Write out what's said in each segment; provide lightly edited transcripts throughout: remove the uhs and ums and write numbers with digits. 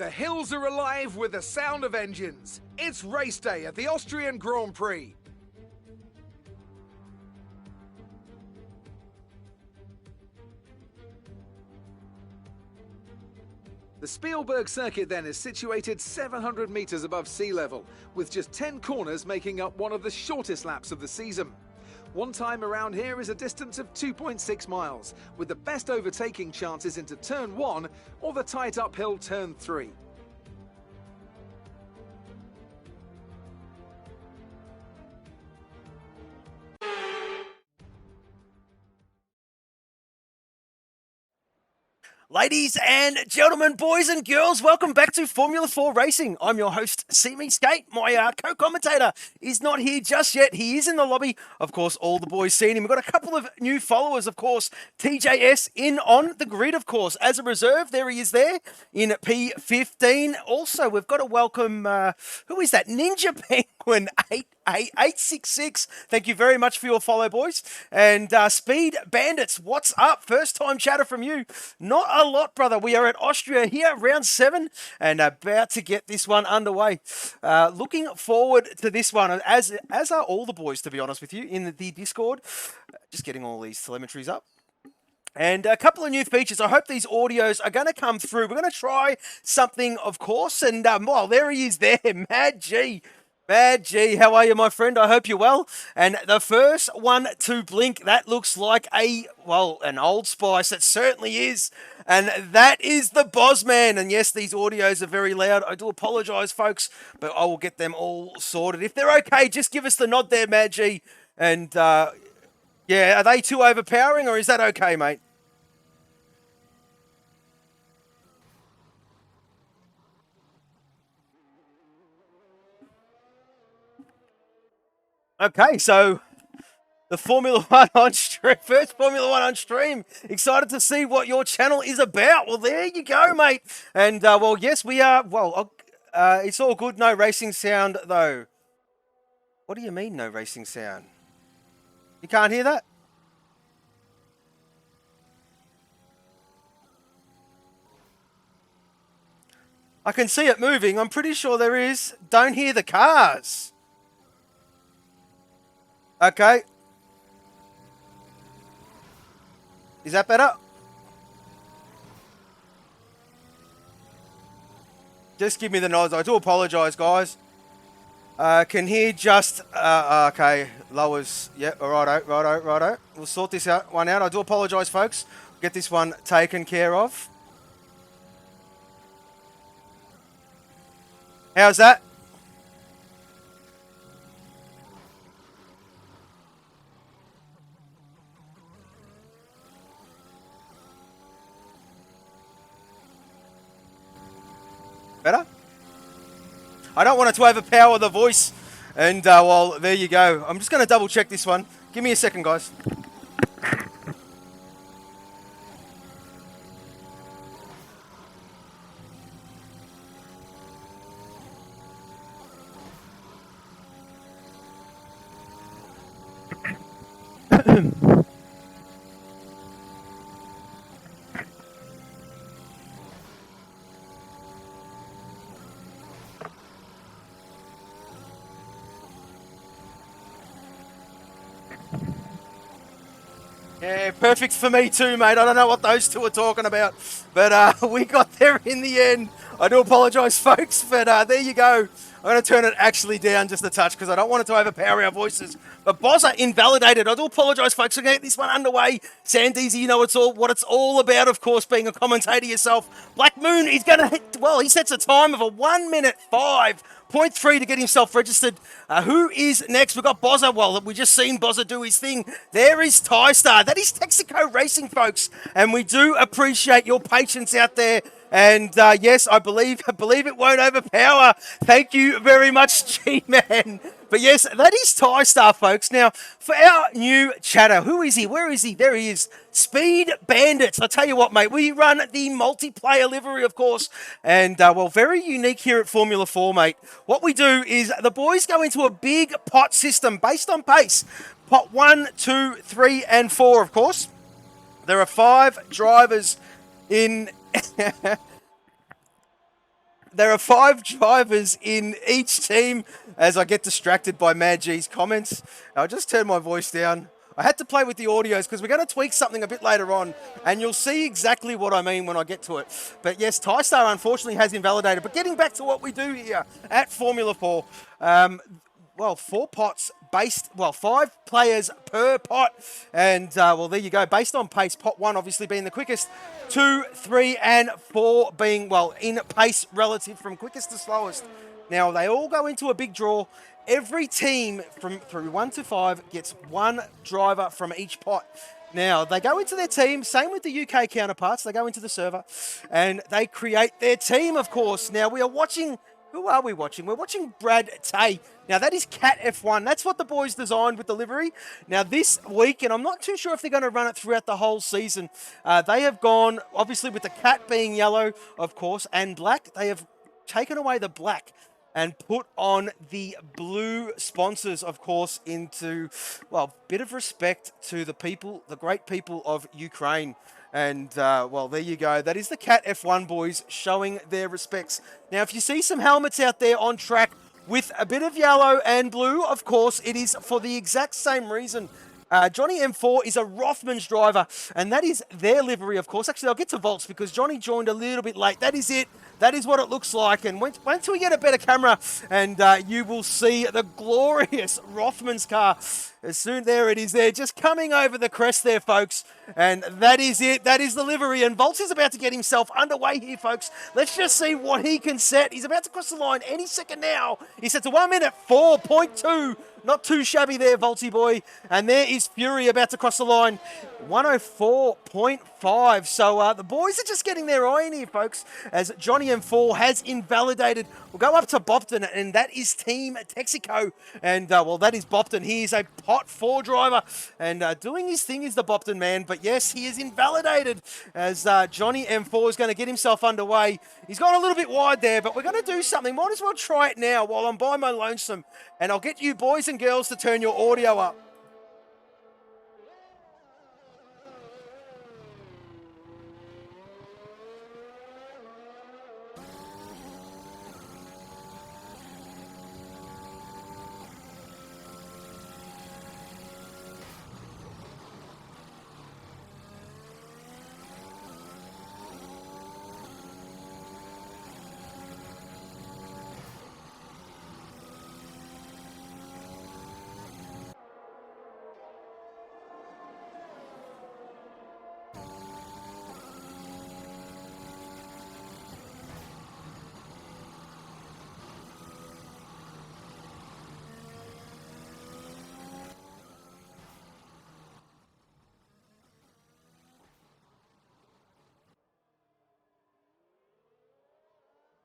The hills are alive with the sound of engines. It's race day at the Austrian Grand Prix. The Spielberg circuit then is situated 700 metres above sea level, with just 10 corners making up one of the shortest laps of the season. One time around here is a distance of 2.6 miles, with the best overtaking chances into turn 1 or the tight uphill turn 3. Ladies and gentlemen, boys and girls, welcome back to Formula 4 Racing. I'm your host, See Me Skate. My co-commentator is not here just yet. He is in the lobby. Of course, all the boys seen him. We've got a couple of new followers, of course. TJS in on the grid, of course. As a reserve, there he is there in P15. Also, we've got to welcome, who is that? Ninja Penguin 866. Thank you very much for your follow, boys. And Speed Bandits, what's up? First time chatter from you. Not a lot, brother. We are at Austria here, round 7, and about to get this one underway. Looking forward to this one, as are all the boys, to be honest with you, in the Discord. Just getting all these telemetries up. And a couple of new features. I hope these audios are going to come through. We're going to try something, of course. And, well, there he is there, Mad G. Mad G, how are you, my friend? I hope you're well. And the first one to blink, that looks like an Old Spice. It certainly is. And that is the Bosman. And yes, these audios are very loud. I do apologise, folks, but I will get them all sorted. If they're okay, just give us the nod there, Mad G. And, yeah, are they too overpowering, or is that okay, mate? Okay, so the Formula 1 on stream, first Formula 1 on stream. Excited to see what your channel is about. Well, there you go, mate. And, well, yes, we are, well, it's all good. No racing sound, though. What do you mean, no racing sound? You can't hear that? I can see it moving. I'm pretty sure there is. Don't hear the cars. Okay. Is that better? Just give me the nods. I do apologise, guys. Can hear just... okay, lowers. Yep, righto. We'll sort this one out. I do apologise, folks. Get this one taken care of. How's that? Better? I don't want it to overpower the voice. And, well, there you go. I'm just going to double check this one. Give me a second, guys. Yeah, perfect for me too, mate. I don't know what those two are talking about, but we got there in the end. I do apologise, folks, but there you go. I'm going to turn it actually down just a touch because I don't want it to overpower our voices. But Bozza invalidated. I do apologise, folks. We're going to get this one underway. Sandeezy, you know what it's all about, of course, being a commentator yourself. Black Moon is going to hit, well, he sets a time of a 1 minute 5.3 to get himself registered. Who is next? We've got Bozza. Well, we just seen Bozza do his thing. There is Tystar. That is Texaco Racing, folks. And we do appreciate your patience out there. And yes, I believe it won't overpower. Thank you very much, G-Man. But yes, that is Tystar, folks. Now, for our new chatter, who is he? Where is he? There he is. Speed Bandits. I tell you what, mate, we run the multiplayer livery, of course. And, well, very unique here at Formula 4, mate. What we do is the boys go into a big pot system based on pace. Pot 1, 2, 3, and 4, of course. There are 5 drivers in... There are 5 drivers in each team as I get distracted by Mad G's comments. I'll just turn my voice down. I had to play with the audios because we're going to tweak something a bit later on, and you'll see exactly what I mean when I get to it. But yes, TyStar unfortunately has invalidated. But getting back to what we do here at Formula 4, well, 4 pots based, well, 5 players per pot. And, well, there you go. Based on pace, pot 1 obviously being the quickest, 2, 3, and 4 being, well, in pace relative from quickest to slowest. Now, they all go into a big draw. Every team through 1 to 5 gets 1 driver from each pot. Now, they go into their team, same with the UK counterparts. They go into the server, and they create their team, of course. Now, we are watching... Who are we watching? We're watching Brad Tay. Now, that is Cat F1. That's what the boys designed with the livery. Now, this week, and I'm not too sure if they're going to run it throughout the whole season, they have gone, obviously, with the cat being yellow, of course, and black. They have taken away the black and put on the blue sponsors, of course, into, well, bit of respect to the people, the great people of Ukraine. And, well, there you go. That is the Cat F1 boys showing their respects. Now, if you see some helmets out there on track with a bit of yellow and blue, of course, it is for the exact same reason. Johnny M4 is a Rothmans driver, and that is their livery, of course. Actually, I'll get to Volts because Johnny joined a little bit late. That is it. That is what it looks like. And wait till we get a better camera, and you will see the glorious Rothmans car. As soon, there it is there, just coming over the crest there, folks. And that is it. That is the livery. And Volts is about to get himself underway here, folks. Let's just see what he can set. He's about to cross the line any second now. He sets a 1 minute 4.2. Not too shabby there, Volty boy. And there is Fury about to cross the line. 104.5. So the boys are just getting their eye in here, folks, as Johnny M4 has invalidated. We'll go up to Bopton, and that is Team Texaco. And, well, that is Bopton. He is a pot 4 driver, and doing his thing is the Bopton man. But, yes, he is invalidated as Johnny M4 is going to get himself underway. He's gone a little bit wide there, but we're going to do something. Might as well try it now while I'm by my lonesome, and I'll get you boys and girls to turn your audio up.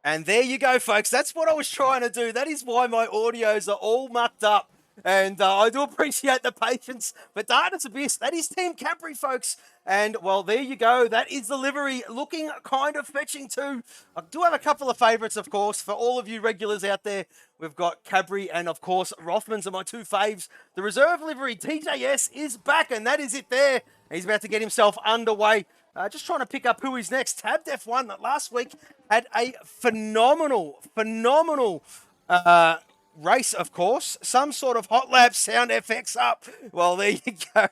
And there you go, folks. That's what I was trying to do. That is why my audios are all mucked up. And I do appreciate the patience. But Darkness Abyss, that is Team Capri, folks. And, well, there you go. That is the livery, looking kind of fetching too. I do have a couple of favourites, of course, for all of you regulars out there. We've got Cadbury and, of course, Rothmans are my 2 faves. The reserve livery, TJS, is back, and that is it there. He's about to get himself underway. Just trying to pick up who is next. Tabbed F1 that last week had a phenomenal race, of course. Some sort of hot lap sound FX up. Well, there you go.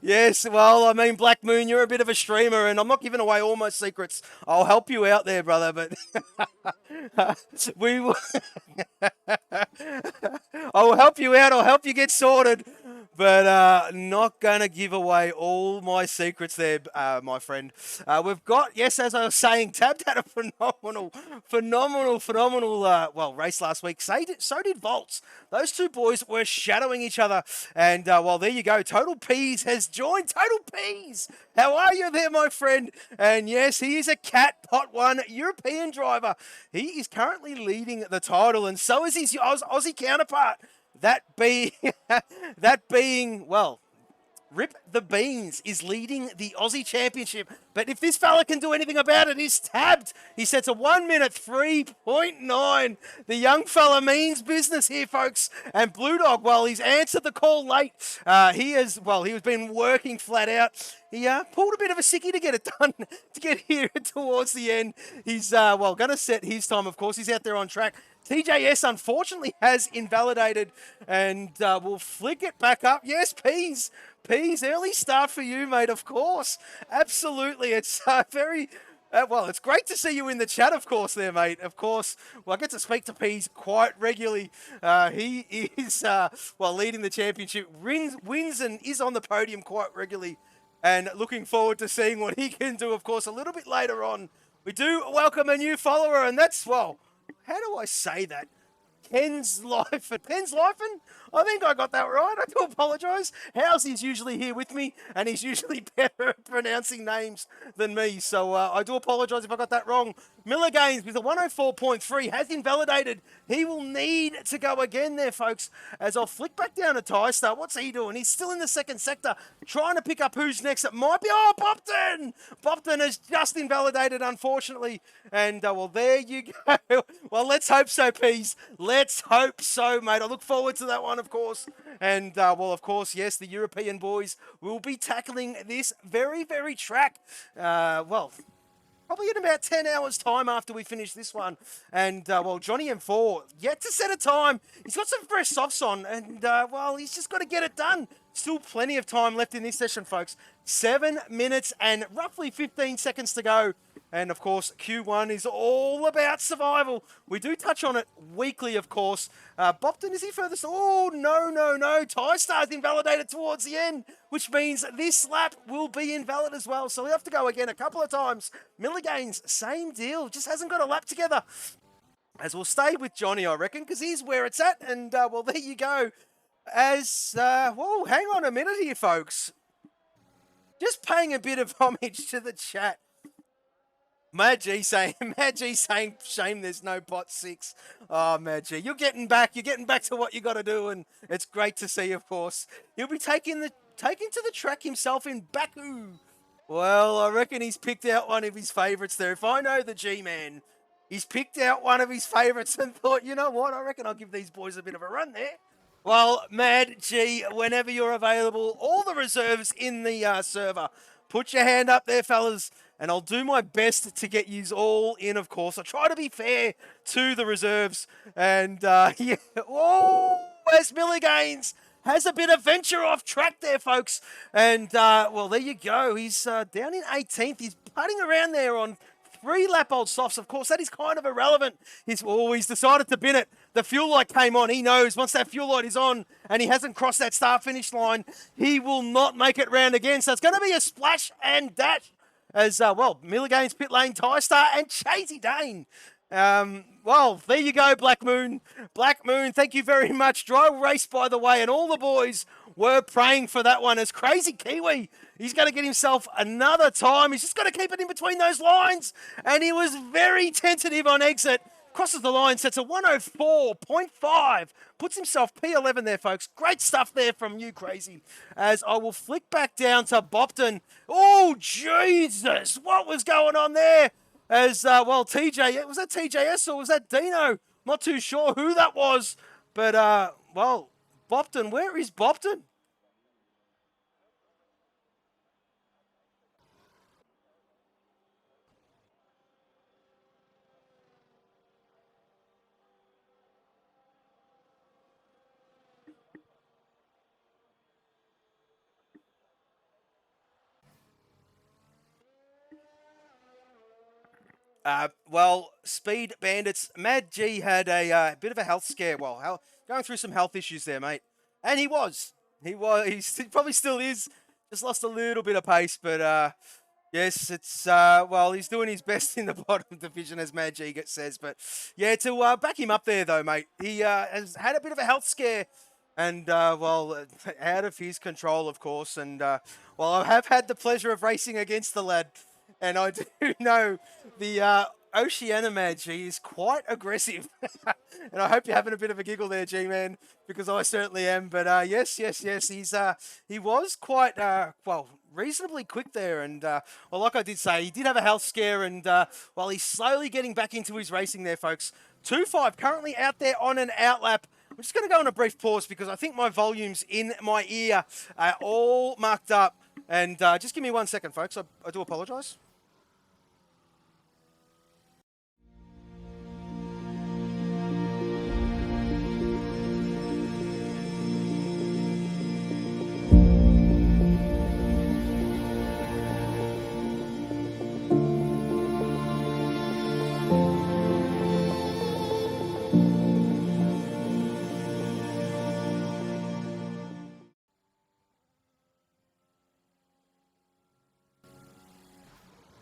Yes, well, I mean, Black Moon, you're a bit of a streamer, and I'm not giving away all my secrets. I'll help you out there, brother, but we will. I'll help you out. I'll help you get sorted. But not going to give away all my secrets there, my friend. We've got, yes, as I was saying, Tabbed had a phenomenal, well, race last week. So did Volts. Those 2 boys were shadowing each other. And, well, there you go. Total Peas has joined. Total Peas! How are you there, my friend? And, yes, he is a Cat Pot 1 European driver. He is currently leading the title, and so is his Aussie counterpart. That being, well, Rip the Beans is leading the Aussie Championship. But if this fella can do anything about it, he's tabbed. He sets a 1 minute 3.9. The young fella means business here, folks. And Blue Dog, well, he's answered the call late. He has been working flat out. He pulled a bit of a sickie to get it done, to get here towards the end. He's, going to set his time, of course. He's out there on track. TJS, unfortunately, has invalidated, and we'll flick it back up. Yes, Peas, early start for you, mate, of course. Absolutely. It's very... it's great to see you in the chat, of course, there, mate. Of course, well, I get to speak to Peas quite regularly. He is, leading the championship, wins and is on the podium quite regularly, and looking forward to seeing what he can do, of course, a little bit later on. We do welcome a new follower, and that's, well, how do I say that? Ken's Lifen. I think I got that right. I do apologise. Housy's usually here with me, and he's usually better at pronouncing names than me. So I do apologise if I got that wrong. Miller Gaines with a 104.3 has invalidated. He will need to go again there, folks. As I'll flick back down to Tystar. What's he doing? He's still in the second sector, trying to pick up who's next. It might be, Bopton! Bopton has just invalidated, unfortunately. And, there you go. Well, let's hope so, Peas. Let's hope so, mate. I look forward to that one, of course. And, of course, yes, the European boys will be tackling this very, very track. Probably in about 10 hours' time after we finish this one. And, Johnny M4, yet to set a time. He's got some fresh softs on, and, he's just got to get it done. Still plenty of time left in this session, folks. 7 minutes and roughly 15 seconds to go. And, of course, Q1 is all about survival. We do touch on it weekly, of course. Bopton, is he furthest? Oh, no. Tystar's invalidated towards the end, which means this lap will be invalid as well. So we have to go again a couple of times. Miller Gaines, same deal. Just hasn't got a lap together. As we'll stay with Johnny, I reckon, because he's where it's at. And, there you go. Hang on a minute here, folks. Just paying a bit of homage to the chat. Mad G saying, shame there's no pot 6. Oh, Mad G, you're getting back to what you got to do, and it's great to see, of course. He'll be taking to the track himself in Baku. Well, I reckon he's picked out one of his favourites there. If I know the G-Man, he's picked out one of his favourites and thought, you know what, I reckon I'll give these boys a bit of a run there. Well, Mad G, whenever you're available, all the reserves in the server, put your hand up there, fellas. And I'll do my best to get yous all in, of course. I try to be fair to the reserves. And, where's Miller Gaines? Has a bit of venture off track there, folks. And, there you go. He's down in 18th. He's putting around there on 3 lap-old softs. Of course, that is kind of irrelevant. He's decided to bin it. The fuel light came on. He knows once that fuel light is on and he hasn't crossed that start-finish line, he will not make it round again. So it's going to be a splash and dash. As, Miller Gaines, Pit Lane, Tystar, and Chasey Dane. There you go, Black Moon. Black Moon, thank you very much. Dry race, by the way, and all the boys were praying for that one. As Crazy Kiwi, he's going to get himself another time. He's just got to keep it in between those lines. And he was very tentative on exit. Crosses the line, sets a 104.5. Puts himself P11 there, folks. Great stuff there from you, Crazy. As I will flick back down to Bopton. Oh, Jesus. What was going on there? As, TJ, was that TJS or was that Dino? Not too sure who that was. But, Bopton, where is Bopton? Speed Bandits. Mad G had a bit of a health scare. Going through some health issues there, mate. And he probably still is. Just lost a little bit of pace, but yes, it's, he's doing his best in the bottom division, as Mad G says. But yeah, to back him up there, though, mate, he has had a bit of a health scare. And, out of his control, of course. And, I have had the pleasure of racing against the lad. And I do know the Oceania Man G is quite aggressive. And I hope you're having a bit of a giggle there, G-Man, because I certainly am. But yes, he was quite, well, reasonably quick there. And, well, like I did say, he did have a health scare. And, while he's slowly getting back into his racing there, folks, 2-5 currently out there on an outlap. I'm just going to go on a brief pause because I think my volumes in my ear are all mucked up. And just give me 1 second, folks. I do apologise.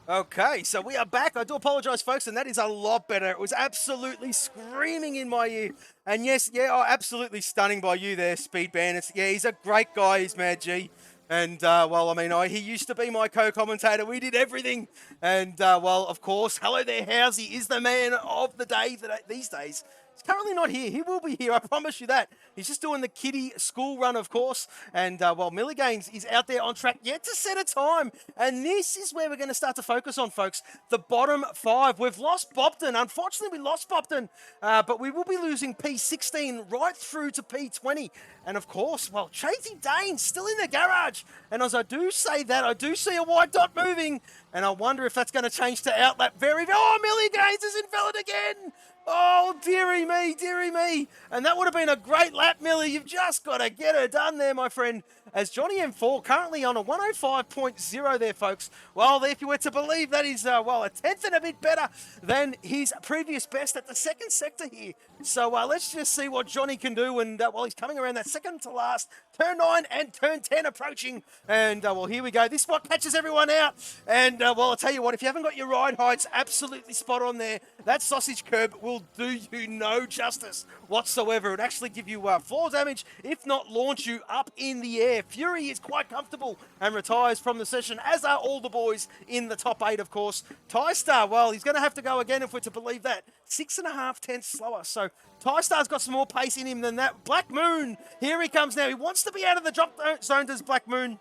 Okay, so we are back. I do apologise, folks, and that is a lot better. It was absolutely screaming in my ear. And yes, absolutely stunning by you there, Speed Bandits. Yeah, he's a great guy, he's Mad G. And, well, I mean, he used to be my co-commentator. We did everything. And, well, of course, hello there, Housey is the man of the day these days. He's currently not here. He will be here, I promise you that. He's just doing the kiddie school run, of course. And, well, Milligains is out there on track yet to set a time. And this is where we're going to start to focus on, folks. The bottom 5. We've lost Bobden. Unfortunately, we lost Bobden. But we will be losing P16 right through to P20. And, of course, well, Tracy Dane's still in the garage. And as I do say that, I do see a white dot moving. And I wonder if that's going to change to outlap very... Oh, Milligains is invalid again! Oh, dearie me, dearie me. And that would have been a great lap, Millie. You've just got to get her done there, my friend. As Johnny M4 currently on a 105.0 there, folks. Well, if you were to believe that is, well, a tenth and a bit better than his previous best at the second sector here. So let's just see what Johnny can do. And, well, he's coming around that second to last. Turn 9 and turn 10 approaching. And, well, here we go. This spot catches everyone out. And, well, I'll tell you what, if you haven't got your ride heights absolutely spot on there, that sausage curb will do you no justice whatsoever. It actually give you floor damage, if not launch you up in the air. Fury is quite comfortable and retires from the session, as are all the boys in the top 8, of course. Tystar, well, he's going to have to go again if we're to believe that. 6.5 tenths slower. So Tystar's got some more pace in him than that. Black Moon, here he comes now. He wants to be out of the drop zone, does Black Moon.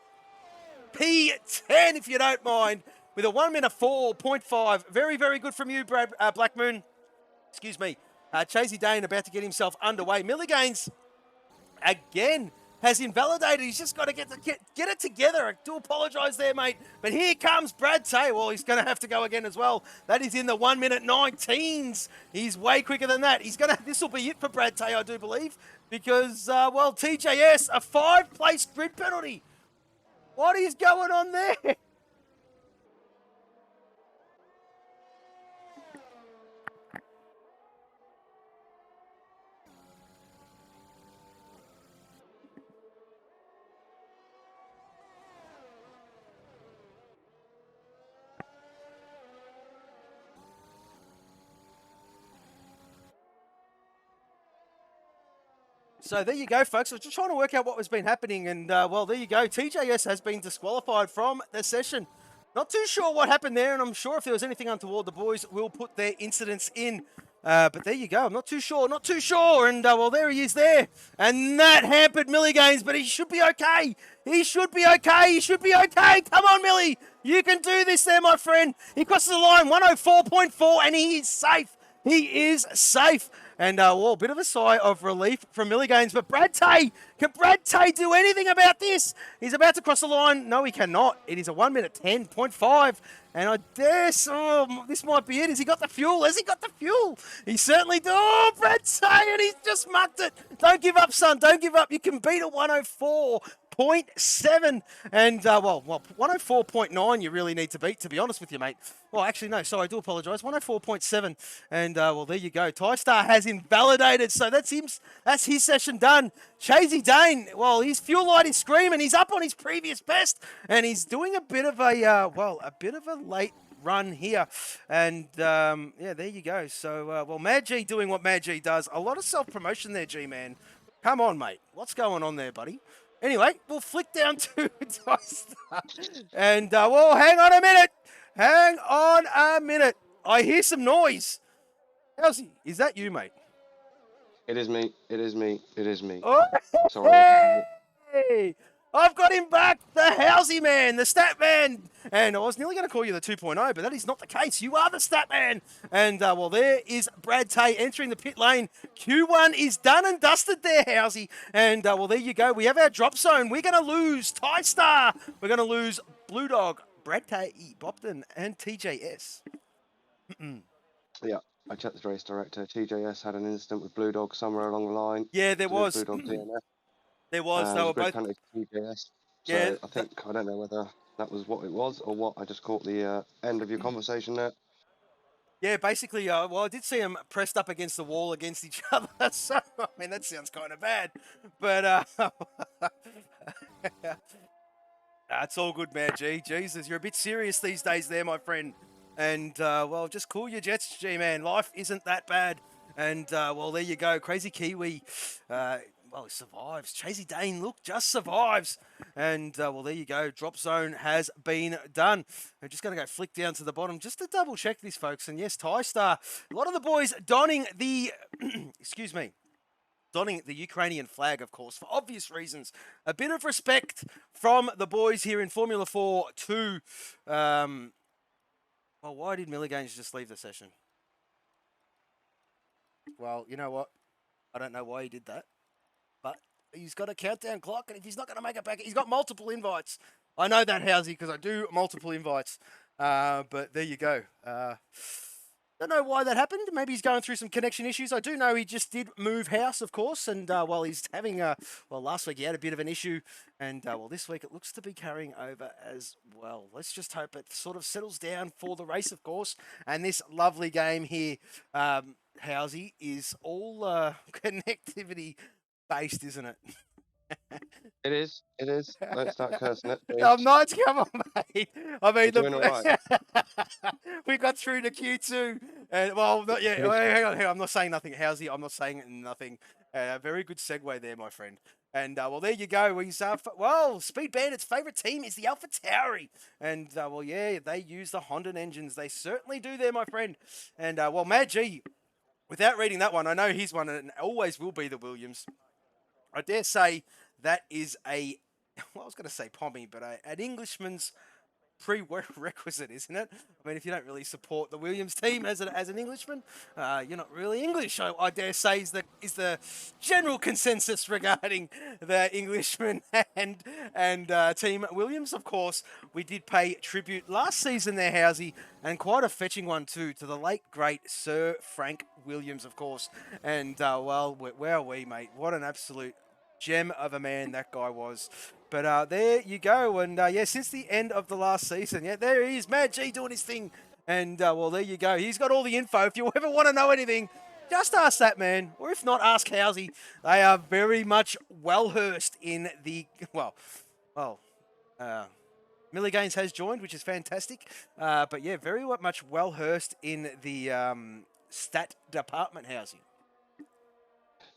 P10, if you don't mind, with a 1 minute 4.5. Very, very good from you, Black Moon. Excuse me. Chasey Dane about to get himself underway. Milligains, again, has invalidated. He's just got to get it together. I do apologise there, mate. But here comes Brad Tay. Well, he's going to have to go again as well. That is in the 1 minute 19s. He's way quicker than that. This will be it for Brad Tay, I do believe. Because, well, TJS, a 5-place grid penalty. What is going on there? So there you go, folks. I was just trying to work out what was been happening, and well, there you go. TJS has been disqualified from the session. Not too sure what happened there, and I'm sure if there was anything untoward, the boys will put their incidents in. But there you go. I'm not too sure. And, well, there he is there. And that hampered Milligains, but he should be okay. He should be okay. Come on, Millie. You can do this there, my friend. He crosses the line, 104.4, and he is safe. And, well, a bit of a sigh of relief from Milligains. But Brad Tay, can Brad Tay do anything about this? He's about to cross the line. No, he cannot. It is a 1 minute 10.5. And I dare, this might be it. Has he got the fuel? He certainly does. Oh, Brad Tay, and he's just mucked it. Don't give up, son. Don't give up. You can beat a 104.7. And, well, 104.9 you really need to beat, to be honest with you, mate. Well, actually, no, sorry, I do apologise. 104.7. And, well, there you go. Tystar has invalidated. So that's him. That's his session done. Chasey Dane, well, his fuel light is screaming. He's up on his previous best. And he's doing a bit of a, late run here. And, yeah, there you go. So, well, Mad G doing what Mad G does. A lot of self-promotion there, G-Man. Come on, mate. What's going on there, buddy? Anyway, we'll flick down to Tystar. And, well, hang on a minute. I hear some noise. Housey, is that you, mate? It is me. It is me. It is me. Oh, Sorry. hey! I've got him back, the Housey man, the stat man. And I was nearly going to call you the 2.0, but that is not the case. You are the stat man. And, well, there is Brad Tay entering the pit lane. Q1 is done and dusted there, Housey. And, well, there you go. We have our drop zone. We're going to lose Ty Star. We're going to lose Blue Dog, Brad Tay, Bopton, and TJS. Yeah, I checked the race director. TJS had an incident with Blue Dog somewhere along the line. Yeah, there was. Blue Dog DNF. There was. They were both. Penalty to TJS. Yeah, So I think I don't know whether that was what it was or what. I just caught the end of your conversation there. Yeah, basically, well, I did see them pressed up against the wall against each other. So, I mean, that sounds kind of bad. But, it's all good, man, G. Jesus, you're a bit serious these days there, my friend. And, well, just cool your jets, G, man. Life isn't that bad. And, well, there you go. Crazy Kiwi. Well, he survives. Chasey Dane, look, just survives. And, well, there you go. Drop zone has been done. We're just going to go flick down to the bottom just to double check this, folks. And yes, Ty Star, a lot of the boys donning the, excuse me, donning the Ukrainian flag, of course, for obvious reasons. A bit of respect from the boys here in Formula 4 to, well, why did Milliganes just leave the session? Well, you know what? I don't know why he did that. But he's got a countdown clock, and if he's not going to make it back, he's got multiple invites. I know that, Housey, because I do multiple invites. But there you go. Don't know why that happened. Maybe he's going through some connection issues. I do know he just did move house, of course, and well, he's having well, last week he had a bit of an issue, and well, this week it looks to be carrying over as well. Let's just hope it sort of settles down for the race, of course, and this lovely game here, Housey, is all connectivity based, isn't it? It is. It is. Don't start cursing it. I'm not. Come on, mate. I mean, You're doing all right. We got through to Q2, and well, not yet. Hang on. I'm not saying nothing, Housey. I'm not saying nothing. Very good segue there, my friend. And well, there you go. Well, Speed Bandit's favourite team is the Alpha Tauri, and well, yeah, they use the Honda engines. They certainly do there, my friend. And well, Mad G, without reading that one, I know he's one, and always will be the Williams. I dare say that is a, well, I was going to say pommy, but an Englishman's prerequisite, isn't it? I mean, if you don't really support the Williams team as an Englishman, you're not really English. I dare say is the general consensus regarding the Englishman and team Williams. Of course, we did pay tribute last season there, Housey, and quite a fetching one too to the late great Sir Frank Williams, of course. And well, where are we, mate? What an absolute gem of a man that guy was. But there you go. And yeah, since the end of the last season, yeah, there he is, Mad G doing his thing. And well, there you go. He's got all the info. If you ever want to know anything, just ask that man. Or if not, ask Housey. They are very much well-versed in the, well, Millie Gaines has joined, which is fantastic. But yeah, very much well-versed in the stat department, Housey.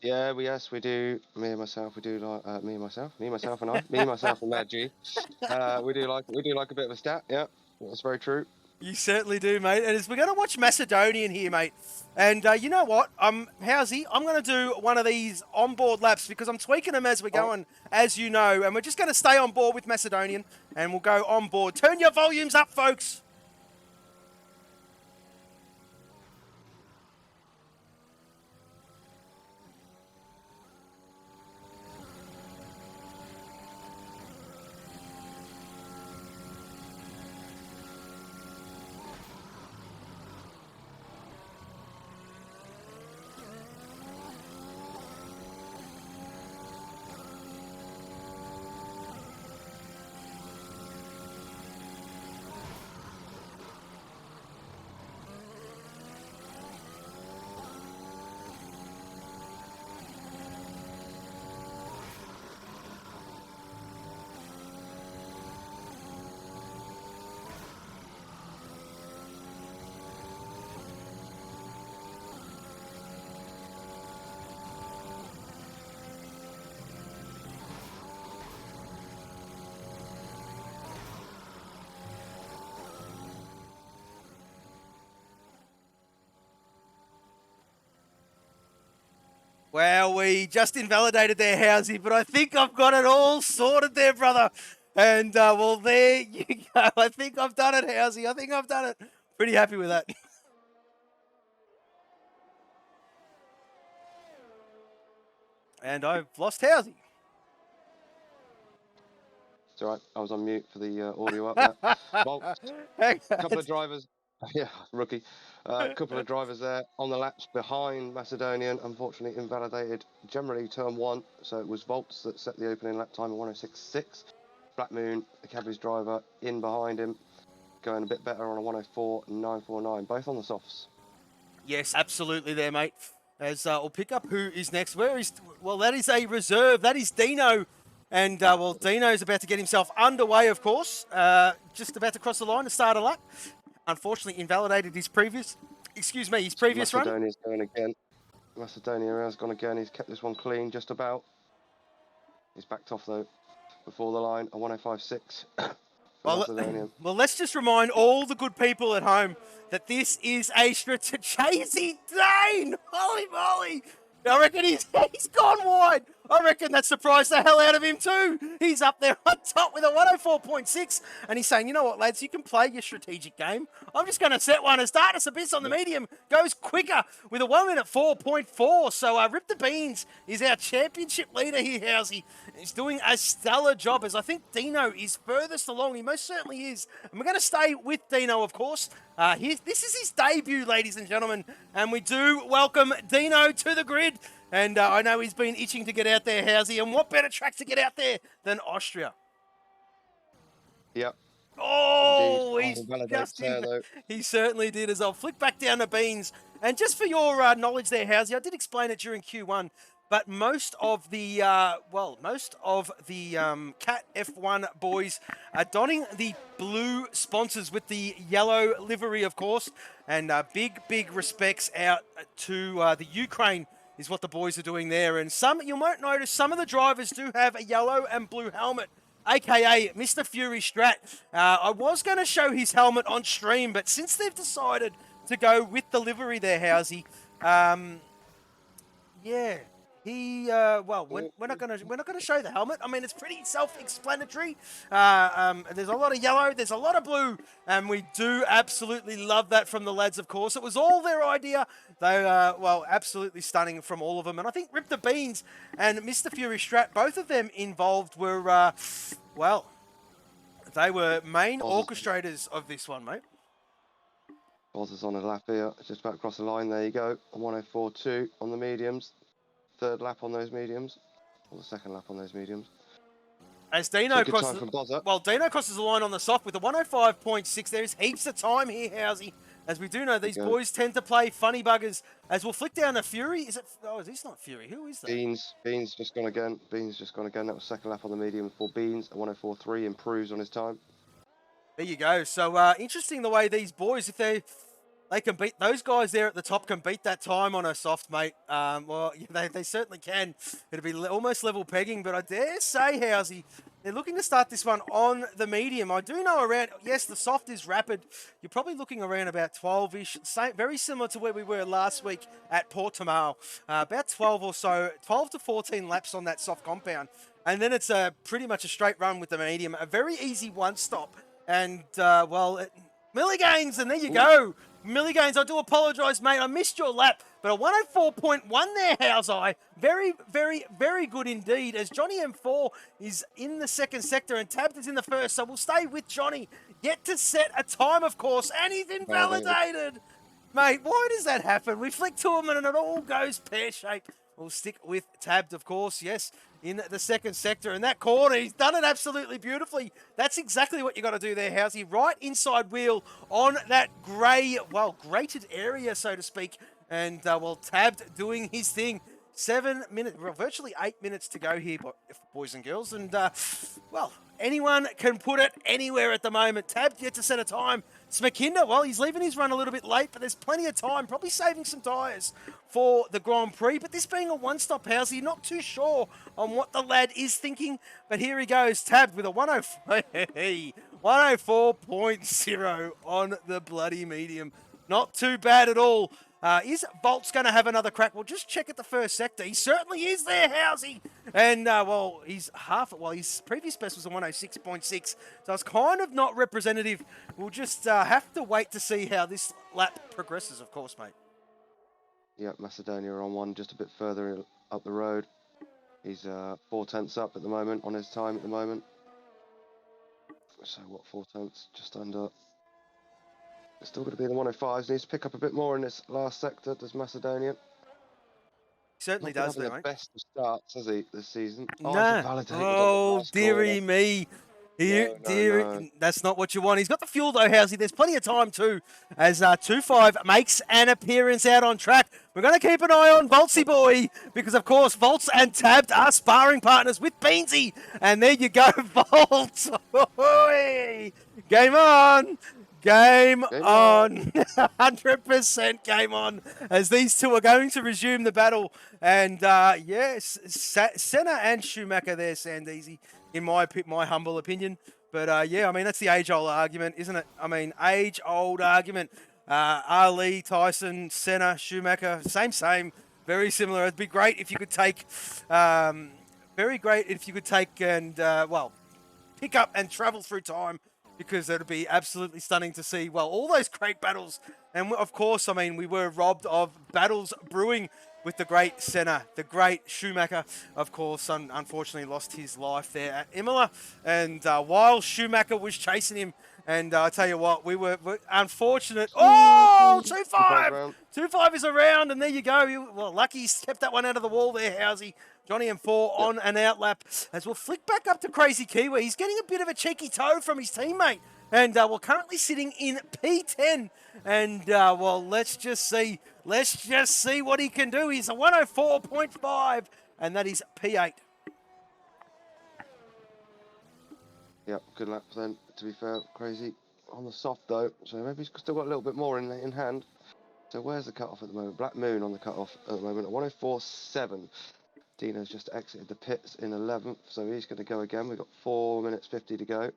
Yeah, we do. Me and myself, we do like me, myself and I, me, myself, and Mad G. We do like a bit of a stat. Yeah, that's very true. You certainly do, mate. And as we're going to watch Macedonian here, mate. And you know what? Housey, I'm going to do one of these onboard laps because I'm tweaking them as we're going, as you know. And we're just going to stay on board with Macedonian, and we'll go on board. Turn your volumes up, folks. Well, we just invalidated their Housey, but I think I've got it all sorted there, brother. And, well, there you go. I think I've done it, Housey. I think I've done it. Pretty happy with that. And I've lost Housey. It's all right. I was on mute for the audio up there. Well, a couple of drivers. Yeah, rookie. A couple of drivers there on the laps behind Macedonian, unfortunately invalidated generally turn 1, so it was Volts that set the opening lap time of 106.6. Black Moon, the Cadbury's driver, in behind him, going a bit better on a 104.949, both on the softs. Yes, absolutely there, mate. As we'll pick up who is next. Well, that is a reserve. That is Dino. And, well, Dino's about to get himself underway, of course. Just about to cross the line to start a lap. Unfortunately, invalidated his previous run. Macedonia's going again. Macedonia has gone again. He's kept this one clean, just about. He's backed off, though, before the line, a 105.6. Well, let's just remind all the good people at home that this is a Chasey Dane! Holy moly! I reckon he's gone wide. I reckon that surprised the hell out of him too. He's up there on top with a 104.6, and he's saying, you know what, lads, you can play your strategic game. I'm just going to set one as Dartus Abyss on the medium. Goes quicker with a 1 minute 4.4. So Rip the Beans is our championship leader here, Housey. He's doing a stellar job, as I think Dino is furthest along. He most certainly is. And we're going to stay with Dino, of course. This is his debut, ladies and gentlemen, and we do welcome Dino to the grid. And I know he's been itching to get out there, Housey, and what better track to get out there than Austria? Yep. Oh, he certainly did. As I'll flick back down to Beans. And just for your knowledge there, Housey, I did explain it during Q1, but most of the Cat F1 boys are donning the blue sponsors with the yellow livery, of course. And big respects out to the Ukraine is what the boys are doing there. And you might notice some of the drivers do have a yellow and blue helmet, aka Mr. Fury Strat. I was going to show his helmet on stream, but since they've decided to go with the livery there, Housey, yeah. We're not gonna show the helmet. I mean, it's pretty self-explanatory. There's a lot of yellow, there's a lot of blue, and we do absolutely love that from the lads. Of course, it was all their idea. They absolutely stunning from all of them. And I think Rip the Beans and Mr. Fury Strat, both of them involved were they were main orchestrators of this one, mate. Oz is on a lap here, just about across the line. There you go, a 104.2 on the mediums. Third lap on those mediums, or the second lap on those mediums. As Dino crosses the line on the soft with a 105.6. There's heaps of time here, Housey. As we do know, these boys tend to play funny buggers. As we'll flick down to Fury. Is this not Fury? Who is that? Beans just gone again. That was second lap on the medium for Beans. A 104.3 improves on his time. There you go. So interesting the way these boys, if they can beat those guys there at the top, can beat that time on a soft, mate. They certainly can. It'll be almost level pegging, but I dare say, Housey, they're looking to start this one on the medium. I do know yes, the soft is rapid. You're probably looking around about 12-ish, very similar to where we were last week at Portimao. About 12 to 14 laps on that soft compound. And then it's pretty much a straight run with the medium. A very easy one-stop. And, Milligains, and there you go. Milligains, I do apologise, mate. I missed your lap. But a 104.1 there, Housey. Very, very, very good indeed. As Johnny M4 is in the second sector and Tabbed is in the first. So we'll stay with Johnny. Yet to set a time, of course. And he's invalidated. Mate, why does that happen? We flick to him and it all goes pear-shaped. We'll stick with Tabbed, of course, yes, in the second sector. And that corner, he's done it absolutely beautifully. That's exactly what you got to do there, Housey. Right inside wheel on that grated area, so to speak. And, Tabbed doing his thing. 7 minutes, virtually 8 minutes to go here, boys and girls. And, anyone can put it anywhere at the moment. Tabbed yet to set a time. Smakinda, he's leaving his run a little bit late, but there's plenty of time, probably saving some tyres for the Grand Prix. But this being a one-stop house, you're not too sure on what the lad is thinking. But here he goes, Tabbed with a 104.0 on the bloody medium. Not too bad at all. Is Volt's going to have another crack? We'll just check at the first sector. He certainly is there, Housey. And, well, he's his previous best was a 106.6. So it's kind of not representative. We'll just have to wait to see how this lap progresses, of course, mate. Yeah, Macedonia are on one just a bit further up the road. He's 4 tenths up at the moment on his time at the moment. So what, 4 tenths? Just under. It's still going to be in the 105s. Needs to pick up a bit more in this last sector, does Macedonia. Certainly Not does, having the mate. best of starts, has he, this season? Nah. Oh, dearie me. No. That's not what you want. He's got the fuel though, Housey. There's plenty of time too, as 2-5 makes an appearance out on track. We're going to keep an eye on Voltsy boy, because of course Volts and Tabbed are sparring partners with Beansy. And there you go, Volts. Game on. Game on. 100% game on, as these two are going to resume the battle. And yes, Senna and Schumacher there, Sandeezy, in my humble opinion. But yeah, I mean, that's the age-old argument, isn't it? I mean, age-old argument. Ali, Tyson, Senna, Schumacher, same. Very similar. It'd be great if you could take, and, well, pick up and travel through time, because it would be absolutely stunning to see, well, all those great battles. And of course, I mean, we were robbed of battles brewing with the great Senna, the great Schumacher, of course, unfortunately lost his life there at Imola. And while Schumacher was chasing him, and I tell you what, we were unfortunate. Oh, 2-5! 2-5 is around, and there you go. Well, lucky he's kept that one out of the wall there, Housey. Johnny M4 on an outlap, as we'll flick back up to Crazy Kiwi. He's getting a bit of a cheeky toe from his teammate. And we're currently sitting in P10. And, well, let's just see what he can do. He's a 104.5, and that is P8. Yep, good lap then, to be fair. Crazy on the soft, though. So maybe he's still got a little bit more in hand. So where's the cut-off at the moment? Black Moon on the cut-off at the moment at 104.7. Dino's just exited the pits in 11th, so he's going to go again. We've got 4 minutes 50 to go.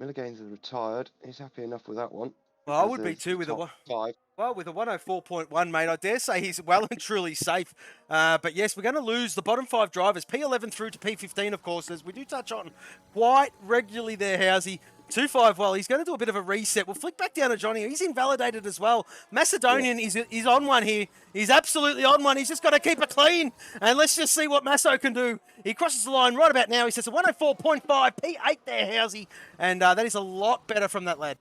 Milligaines is retired. He's happy enough with that one. Well, I would be too with a 5. Well, with a 104.1, mate, I dare say he's well and truly safe. But yes, we're going to lose the bottom 5 drivers, P11 through to P15, of course, as we do touch on quite regularly there, Housey. 2-5, well, he's going to do a bit of a reset. We'll flick back down to Johnny. He's invalidated as well. Macedonian is on one here. He's absolutely on one. He's just got to keep it clean. And let's just see what Masso can do. He crosses the line right about now. He says a 104.5, P8 there, Housey. And that is a lot better from that lad.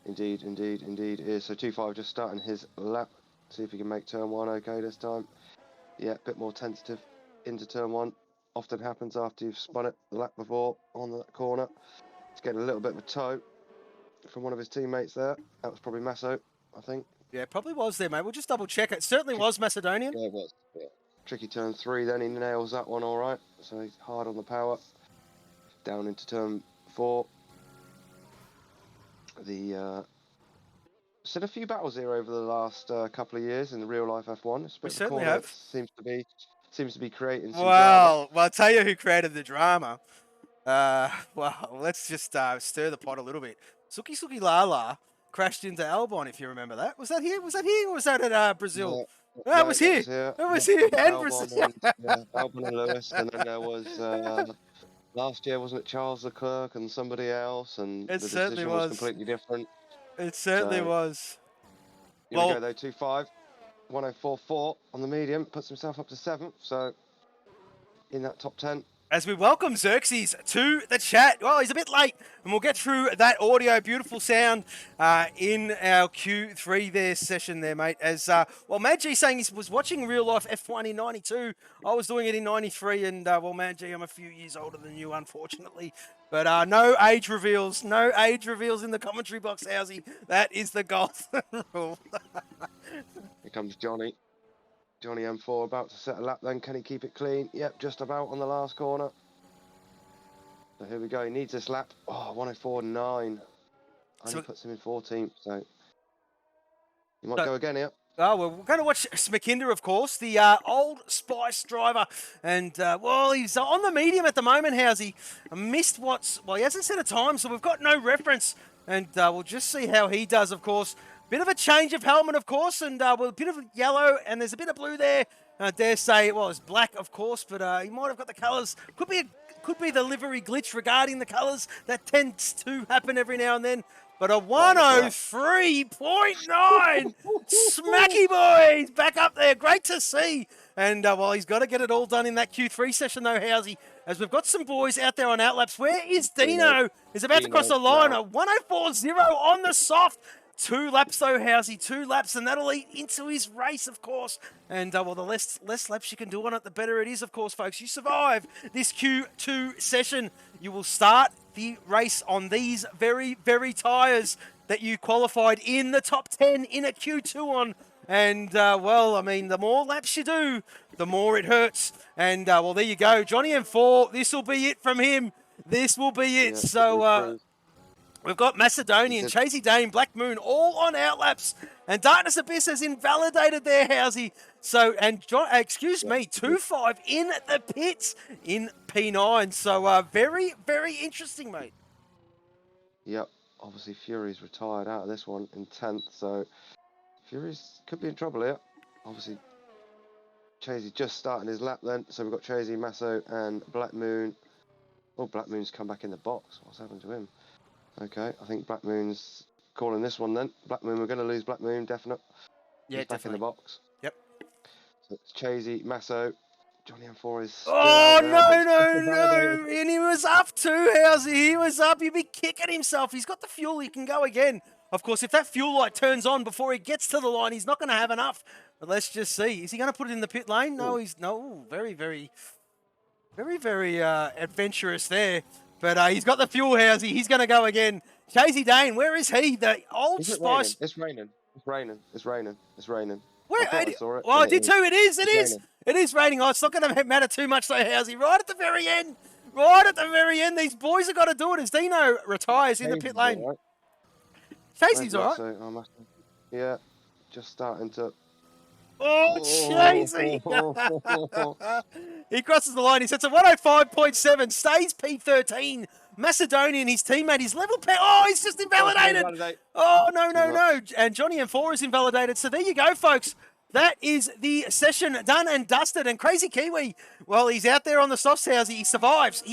Indeed it is. So 2-5 just starting his lap. See if he can make turn 1 okay this time. Yeah, a bit more tentative into turn 1. Often happens after you've spun it the lap before on that corner. He's getting a little bit of a toe from one of his teammates there. That was probably Masso, I think. Yeah, probably was there, mate. We'll just double check. It certainly was Macedonian. Yeah, it was. Yeah. Tricky turn 3 then. He nails that one all right. So he's hard on the power. Down into turn 4. Seen a few battles here over the last couple of years in the real life F1. We certainly have. Seems to be creating some well, I'll tell you who created the drama. Well, let's just stir the pot a little bit. Suki Lala crashed into Albon, if you remember that. Was that here? Or was that at Brazil? No, it was here. It was here. And Brazil. Albon and Lewis. And then there was, last year, wasn't it Charles Leclerc and somebody else? And the decision was completely different. It certainly was. Here we go, though, 2-5. 104.4 on the medium. Puts himself up to 7th. So, in that top 10. As we welcome Xerxes to the chat. Well, he's a bit late, and we'll get through that audio, beautiful sound in our Q3 there session there, mate. As well, Mad G saying he was watching real life F1 in 92. I was doing it in 93, and well, Mad G, I'm a few years older than you, unfortunately. But no age reveals in the commentary box, Housey. That is the golden rule. Here comes Johnny. Johnny M4 about to set a lap then. Can he keep it clean? Yep, just about on the last corner. So here we go. He needs this lap. Oh, 104.9. Only puts him in 14th, so he might go again here. Oh, well, we're going to watch Smakinder, of course, the Old Spice driver. And, well, he's on the medium at the moment, Housey. Missed he hasn't set a time, so we've got no reference. And we'll just see how he does, of course. Bit of a change of helmet, of course, and with a bit of yellow, and there's a bit of blue there. I dare say, well, it's black, of course, but he might have got the colours. Could be the livery glitch regarding the colours. That tends to happen every now and then. But a 103.9! Smacky boys! Back up there. Great to see. And, well, he's got to get it all done in that Q3 session, though, Housey. As we've got some boys out there on outlaps. Where is Dino? He's about to cross the line. A 104.0 on the soft. 2 laps, though, Housey. 2 laps, and that'll eat into his race, of course. And, well, the less laps you can do on it, the better it is, of course, folks. You survive this Q2 session. You will start the race on these very, very tyres that you qualified in the top 10 in a Q2 on. And, well, I mean, the more laps you do, the more it hurts. And, well, there you go. Johnny M4, this will be it from him. This will be it. Yeah, so, we've got Macedonian, Chasey Dane, Black Moon, all on outlaps. And Darkness Abyss has invalidated their Housey. So, and John, excuse me, 2-5 in the pits in P9. So, very, very interesting, mate. Yep. Obviously, Fury's retired out of this one in 10th. So, Fury's could be in trouble here. Obviously, Chasey just starting his lap then. So, we've got Chasey, Masso, and Black Moon. Oh, Black Moon's come back in the box. What's happened to him? Okay, I think Black Moon's calling this one then. Black Moon, we're going to lose Black Moon, definite. Yeah, He's back in the box. Yep. So it's Chasey, Masso, Johnny M4 is. Oh, no. And he was up too, Housey. He was up. He'd be kicking himself. He's got the fuel. He can go again. Of course, if that fuel light turns on before he gets to the line, he's not going to have enough. But let's just see. Is he going to put it in the pit lane? No, he's no. Very, very adventurous there. But he's got the fuel, Housey. He's going to go again. Chasey Dane, where is he? The Old Spice. It's raining. Where? I saw it. Well, I did too. It is. It is raining. Oh, it's not going to matter too much, though, Housey. Right at the very end. These boys have got to do it as Dino retires in the pit lane. Right. Chasey's all right. Yeah, just starting to. Oh, Chasey! He crosses the line. He sets a 105.7, stays P13. Macedonian, his teammate, his level pair. Oh, he's just invalidated. Oh, no. And Johnny M4 is invalidated. So there you go, folks. That is the session done and dusted. And Crazy Kiwi, well, he's out there on the softs, Housey. He survives.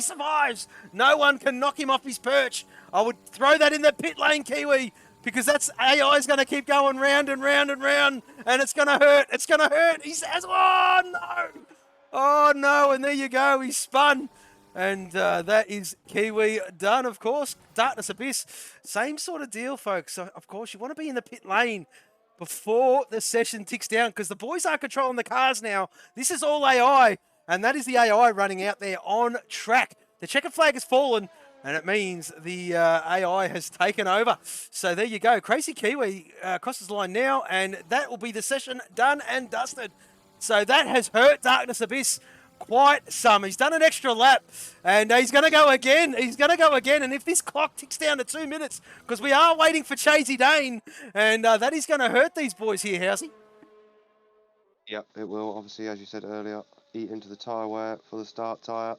No one can knock him off his perch. I would throw that in the pit lane, Kiwi, because that's AI's going to keep going round and round and round, and it's going to hurt. He says, oh, no, and there you go. He's spun. And that is Kiwi done, of course. Darkness Abyss, same sort of deal, folks. So, of course, you want to be in the pit lane before the session ticks down because the boys are controlling the cars now. This is all AI, and that is the AI running out there on track. The checker flag has fallen, and it means the AI has taken over. So there you go. Crazy Kiwi crosses the line now, and that will be the session done and dusted. So that has hurt Darkness Abyss quite some. He's done an extra lap, and he's going to go again. And if this clock ticks down to 2 minutes, because we are waiting for Chasey Dane, and that is going to hurt these boys here, Housey. Yep, it will. Obviously, as you said earlier, eat into the tyre wear for the start tyre.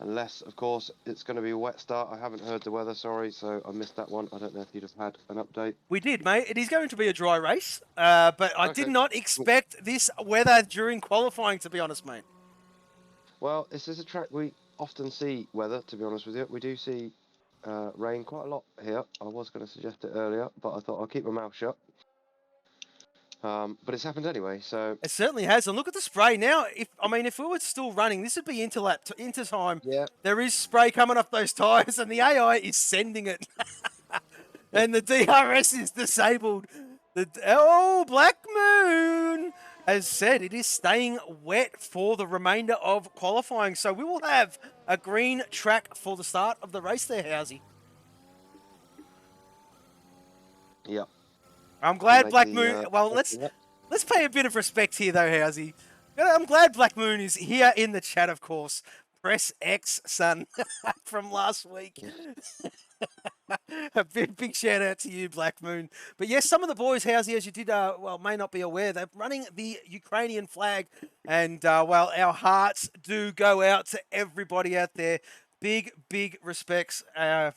Unless, of course, it's going to be a wet start. I haven't heard the weather, sorry, so I missed that one. I don't know if you'd have had an update. We did, mate. It is going to be a dry race, but I did not expect this weather during qualifying, to be honest, mate. Well, this is a track we often see weather, to be honest with you. We do see rain quite a lot here. I was going to suggest it earlier, but I thought I'll keep my mouth shut. But it's happened anyway, so... It certainly has. And look at the spray. Now, if we were still running, this would be into time. Yeah. There is spray coming off those tyres, and the AI is sending it. And the DRS is disabled. Black Moon has said it is staying wet for the remainder of qualifying. So we will have a green track for the start of the race there, Housey. Yep. I'm glad Black Moon... let's pay a bit of respect here, though, Housey. I'm glad Black Moon is here in the chat, of course. Press X, son, from last week. A big shout out to you, Black Moon. But yes, some of the boys, Housey, as you did, may not be aware, they're running the Ukrainian flag. And, our hearts do go out to everybody out there big respects. I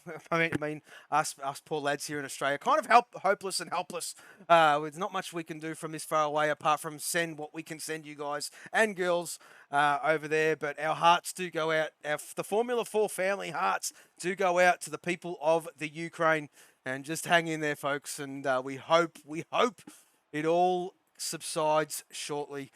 mean, us poor lads here in Australia, kind of hopeless and helpless. There's not much we can do from this far away, apart from send what we can send you guys and girls over there. But our hearts do go out. The Formula 4 family hearts do go out to the people of the Ukraine. And just hang in there, folks. And we hope it all subsides shortly.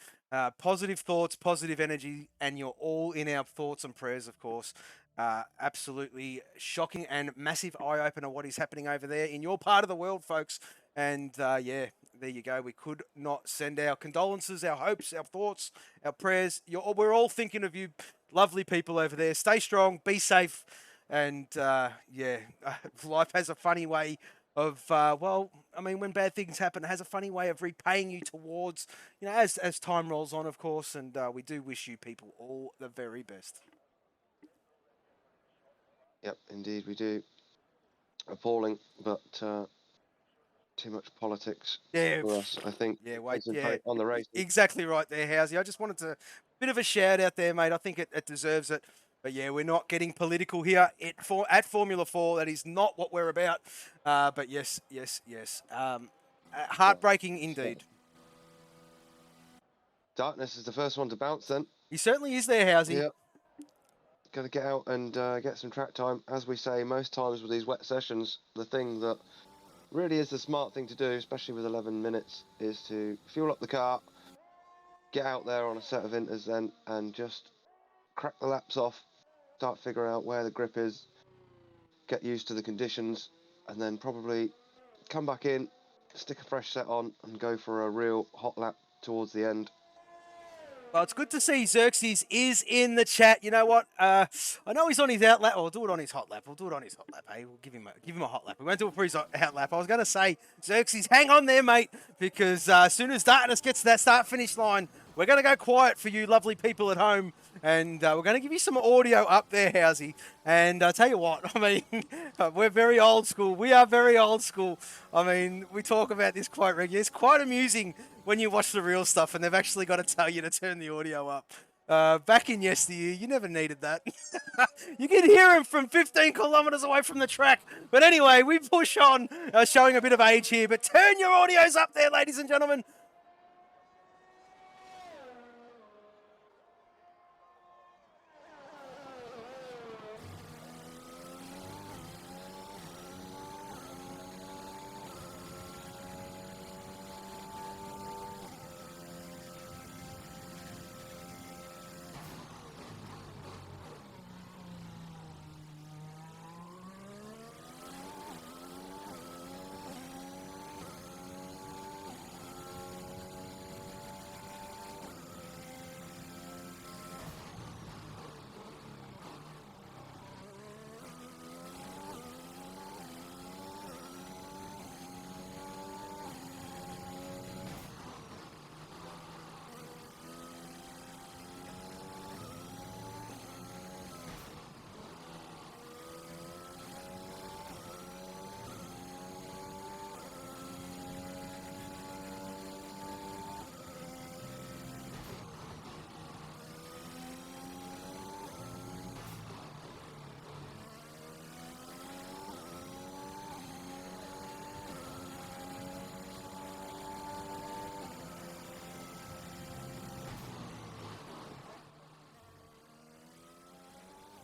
Positive thoughts, positive energy, and you're all in our thoughts and prayers, of course. Absolutely shocking and massive eye-opener what is happening over there in your part of the world, folks. And yeah, there you go. We could not send our condolences, our hopes, our thoughts, our prayers. We're all thinking of you, lovely people over there. Stay strong, be safe, and yeah, life has a funny way of well, I mean, when bad things happen, it has a funny way of repaying you towards, you know, as time rolls on, of course. And we do wish you people all the very best. Yep, indeed we do. Appalling, but too much politics for us, I think. Yeah, wait, on the race. Exactly right there, Housey. I just wanted to bit of a shout out there, mate. I think it deserves it. But yeah, we're not getting political here at Formula 4. That is not what we're about. But yes. Heartbreaking indeed. Darkness is the first one to bounce then. He certainly is there, Housey. Yep. Got to get out and get some track time. As we say, most times with these wet sessions, the thing that really is the smart thing to do, especially with 11 minutes, is to fuel up the car, get out there on a set of inters then, and just crack the laps off, start figuring out where the grip is, get used to the conditions, and then probably come back in, stick a fresh set on, and go for a real hot lap towards the end. Well, it's good to see Xerxes is in the chat. You know what? I know he's on his out lap. We'll do it on his hot lap. We'll do it on his hot lap. Hey, we'll give him a hot lap. We won't do it for his out lap. I was going to say, Xerxes, hang on there, mate, because as soon as Darkness gets to that start-finish line, we're going to go quiet for you lovely people at home, and we're going to give you some audio up there, Housey. And I'll tell you what, I mean, we're very old school. We are very old school. I mean, we talk about this quite regularly. It's quite amusing when you watch the real stuff and they've actually got to tell you to turn the audio up. Back in yesteryear, you never needed that. You could hear him from 15 kilometres away from the track. But anyway, we push on, showing a bit of age here. But turn your audios up there, ladies and gentlemen.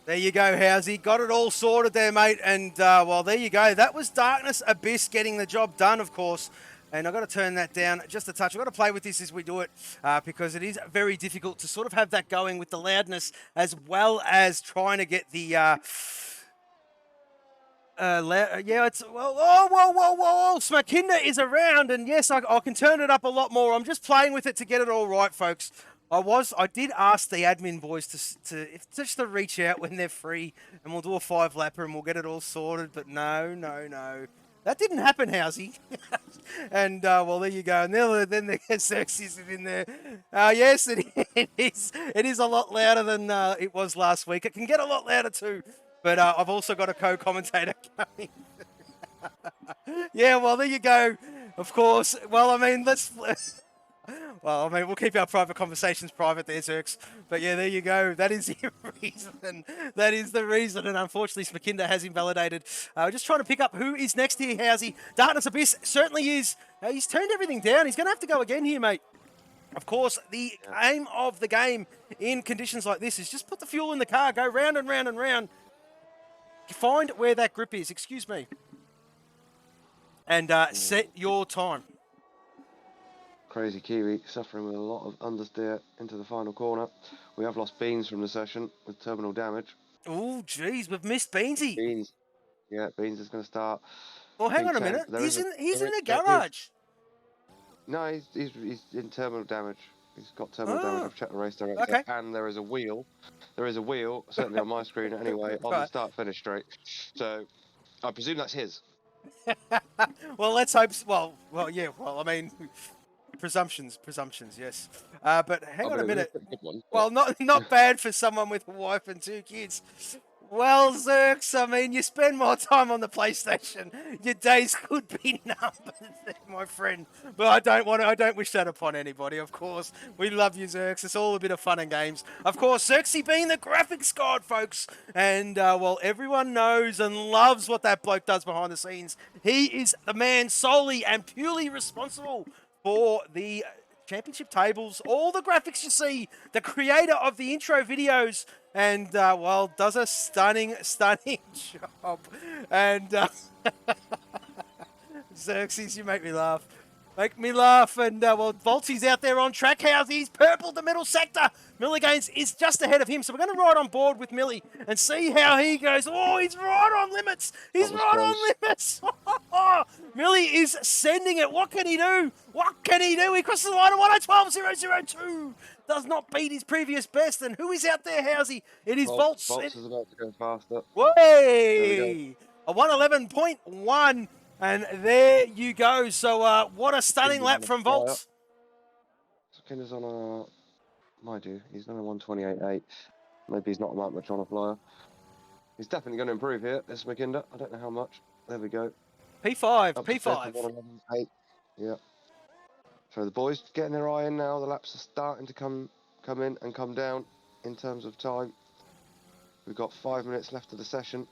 There you go, Housey. Got it all sorted there, mate. And, well, there you go. That was Darkness Abyss getting the job done, of course. And I've got to turn that down just a touch. I've got to play with this as we do it because it is very difficult to sort of have that going with the loudness as well as trying to get the... yeah, it's... Well, whoa. Smakinda is around. And, yes, I can turn it up a lot more. I'm just playing with it to get it all right, folks. I did ask the admin boys to reach out when they're free, and we'll do a 5-lapper and we'll get it all sorted. But no, that didn't happen, Housey. And well, there you go. And then the Xerxes is in there. Yes, it is a lot louder than it was last week. It can get a lot louder too. But I've also got a co-commentator going. Yeah, well, there you go. Of course. Well, I mean, Well, I mean, we'll keep our private conversations private there, Zerks. But yeah, there you go. That is the reason. That is the reason. And unfortunately, Smakinda has invalidated. Just trying to pick up who is next here, Housey. Darkness Abyss certainly is. He's turned everything down. He's going to have to go again here, mate. Of course, the aim of the game in conditions like this is just put the fuel in the car, go round and round and round. Find where that grip is, excuse me. And set your time. Crazy Kiwi suffering with a lot of understeer into the final corner. We have lost Beans from the session with terminal damage. Oh, geez, we've missed Beansy. Beans. Yeah, Beans is going to start. Well, hang on a minute. He's in the garage. No, he's in terminal damage. He's got terminal damage. I've checked the race director. Okay. And there is a wheel. There is a wheel, certainly on my screen anyway, on the start-finish straight. So I presume that's his. Well, let's hope. Well, yeah. Well, I mean, presumptions, yes. But hang on a minute. Well, not bad for someone with a wife and 2 kids. Well, Zerks, I mean, you spend more time on the PlayStation. Your days could be numbered, my friend. But I don't wish that upon anybody, of course. We love you, Zerks. It's all a bit of fun and games. Of course, Zerksy being the graphics god, folks. And, well, everyone knows and loves what that bloke does behind the scenes. He is the man solely and purely responsible for the championship tables, all the graphics you see, the creator of the intro videos, and, well, does a stunning job. And, Xerxes, you make me laugh. Make me laugh. And, well, Voltsy's out there on track. He's purple the middle sector. Millie Gaines is just ahead of him. So we're going to ride on board with Millie and see how he goes. Oh, he's right on limits. He's right on limits. Millie is sending it. What can he do? What can he do? He crosses the line at 1:12.002. Does not beat his previous best. And who is out there, Housey? It is Volts. Volts is about to go faster. Way! A 1:11.1. And there you go. So what a stunning lap from Volts. Skinner's on a... Mind you, he's on a 1:28.8. Maybe he's not that much on a flyer. He's definitely going to improve here, this McKinder. I don't know how much. There we go. P5, Up P5. 1:11.8. Yeah. So the boys getting their eye in now. The laps are starting to come in and come down in terms of time. We've got 5 minutes left of the session.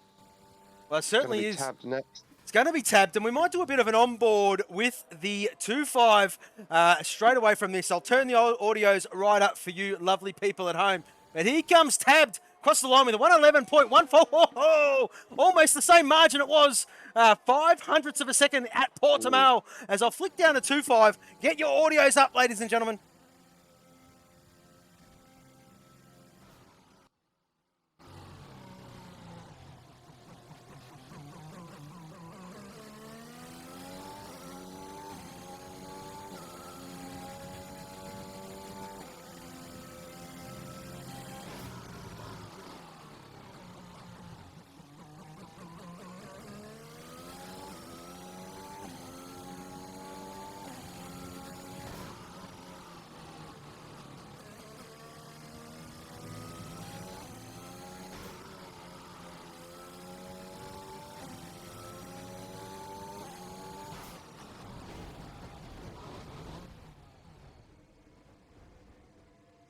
Well, it certainly is. Tabbed next. It's going to be tabbed, and we might do a bit of an onboard with the 2.5 straight away from this. I'll turn the audios right up for you lovely people at home. But here comes tabbed across the line with a 1:11.14. Almost the same margin it was 0.05 of a second at Portimao. As I'll flick down to 2.5. Get your audios up, ladies and gentlemen.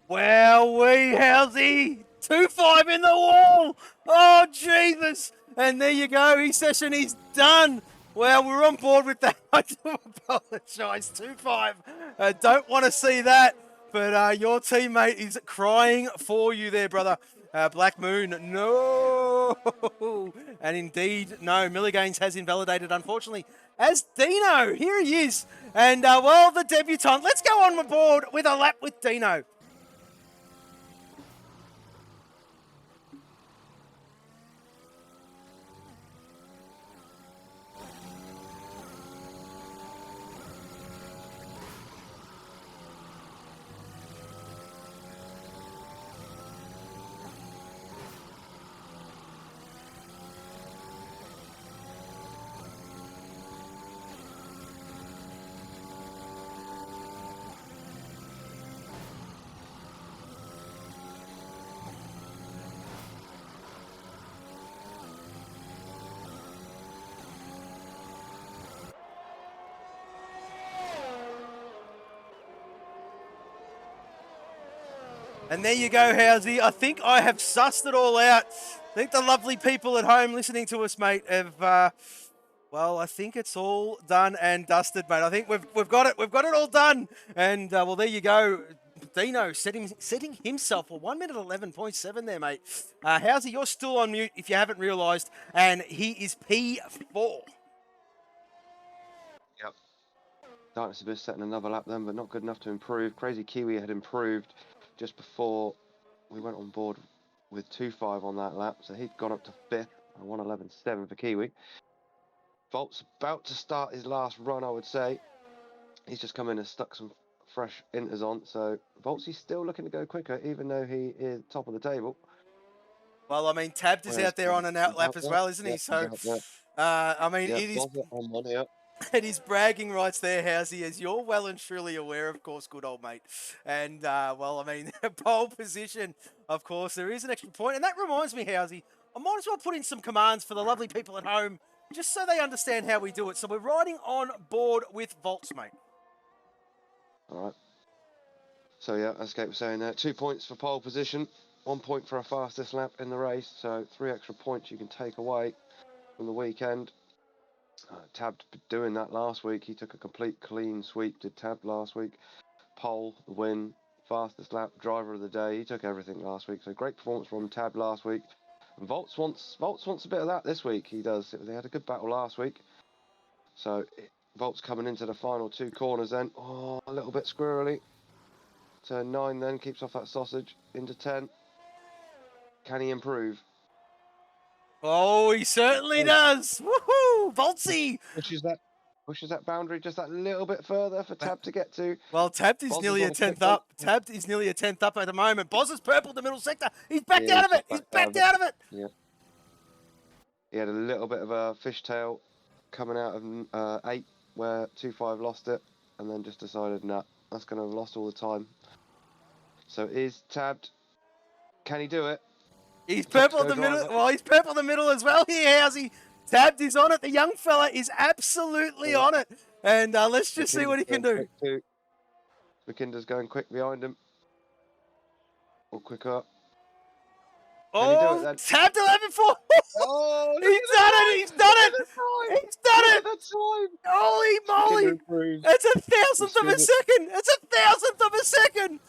Well, how's he? 2.5 in the wall. Oh, Jesus. And there you go. His session is done. Well, we're on board with that. I do apologise. 2.5. Don't want to see that. But your teammate is crying for you there, brother. Black Moon, no. And indeed, no. Millie Gaines has invalidated, unfortunately, as Dino. Here he is. And, well, the debutant. Let's go on board with a lap with Dino. And there you go, Housey. I think I have sussed it all out. I think the lovely people at home listening to us, mate, have... well, I think it's all done and dusted, mate. I think we've got it. We've got it all done. And, well, there you go. Dino setting himself a 1 minute 11.7 there, mate. Housey, you're still on mute if you haven't realised. And he is P4. Yep. Darkness Abyss setting another lap then, but not good enough to improve. Crazy Kiwi had improved just before we went on board with 2.5 on that lap. So he'd gone up to 5th, 1:11.7 for Kiwi. Volt's about to start his last run, I would say. He's just come in and stuck some fresh inters on. So Volt's still looking to go quicker, even though he is top of the table. Well, I mean, Tabbed is out there on an out lap as well, isn't he? So, I mean, it is... It is bragging rights there, Housey, as you're well and truly aware, of course, good old mate. And, well, I mean, pole position, of course, there is an extra point. And that reminds me, Housey, I might as well put in some commands for the lovely people at home, just so they understand how we do it. So we're riding on board with Volts, mate. All right. So, yeah, as Kate was saying there, 2 points for pole position, 1 point for a fastest lap in the race. So 3 extra points you can take away from the weekend. Tab doing that last week. He took a complete clean sweep, did Tab last week. Pole, the win, fastest lap, driver of the day. He took everything last week. So great performance from Tab last week. And Volts wants a bit of that this week. He does. They had a good battle last week. So Volts coming into the final 2 corners then. Oh, a little bit squirrely. Turn 9 then, keeps off that sausage. Into 10. Can he improve? Oh, he certainly does. Woohoo! Voltsy! Pushes that boundary just that little bit further for Tab to get to. Well, Tabbed is nearly a 10th up. Tabbed is nearly a 10th up at the moment. Boz is purple, the middle sector. He's backed out of it. He's backed out of it. Yeah. He had a little bit of a fishtail coming out of 8 where 2.5 lost it and then just decided, nah, that's going to have lost all the time. So is Tabbed. Can he do it? He's purple in the middle. Well, he's purple in the middle as well here, Housey. Tabbed is on it. The young fella is absolutely on it. And let's just see what he can do. McKinder's going quick behind him. Or quicker. Oh, Tabbed 11.4. Oh, he's done it. He's done it. He's done it. Holy moly. It's 1,000th of a second. It's 1,000th of a second.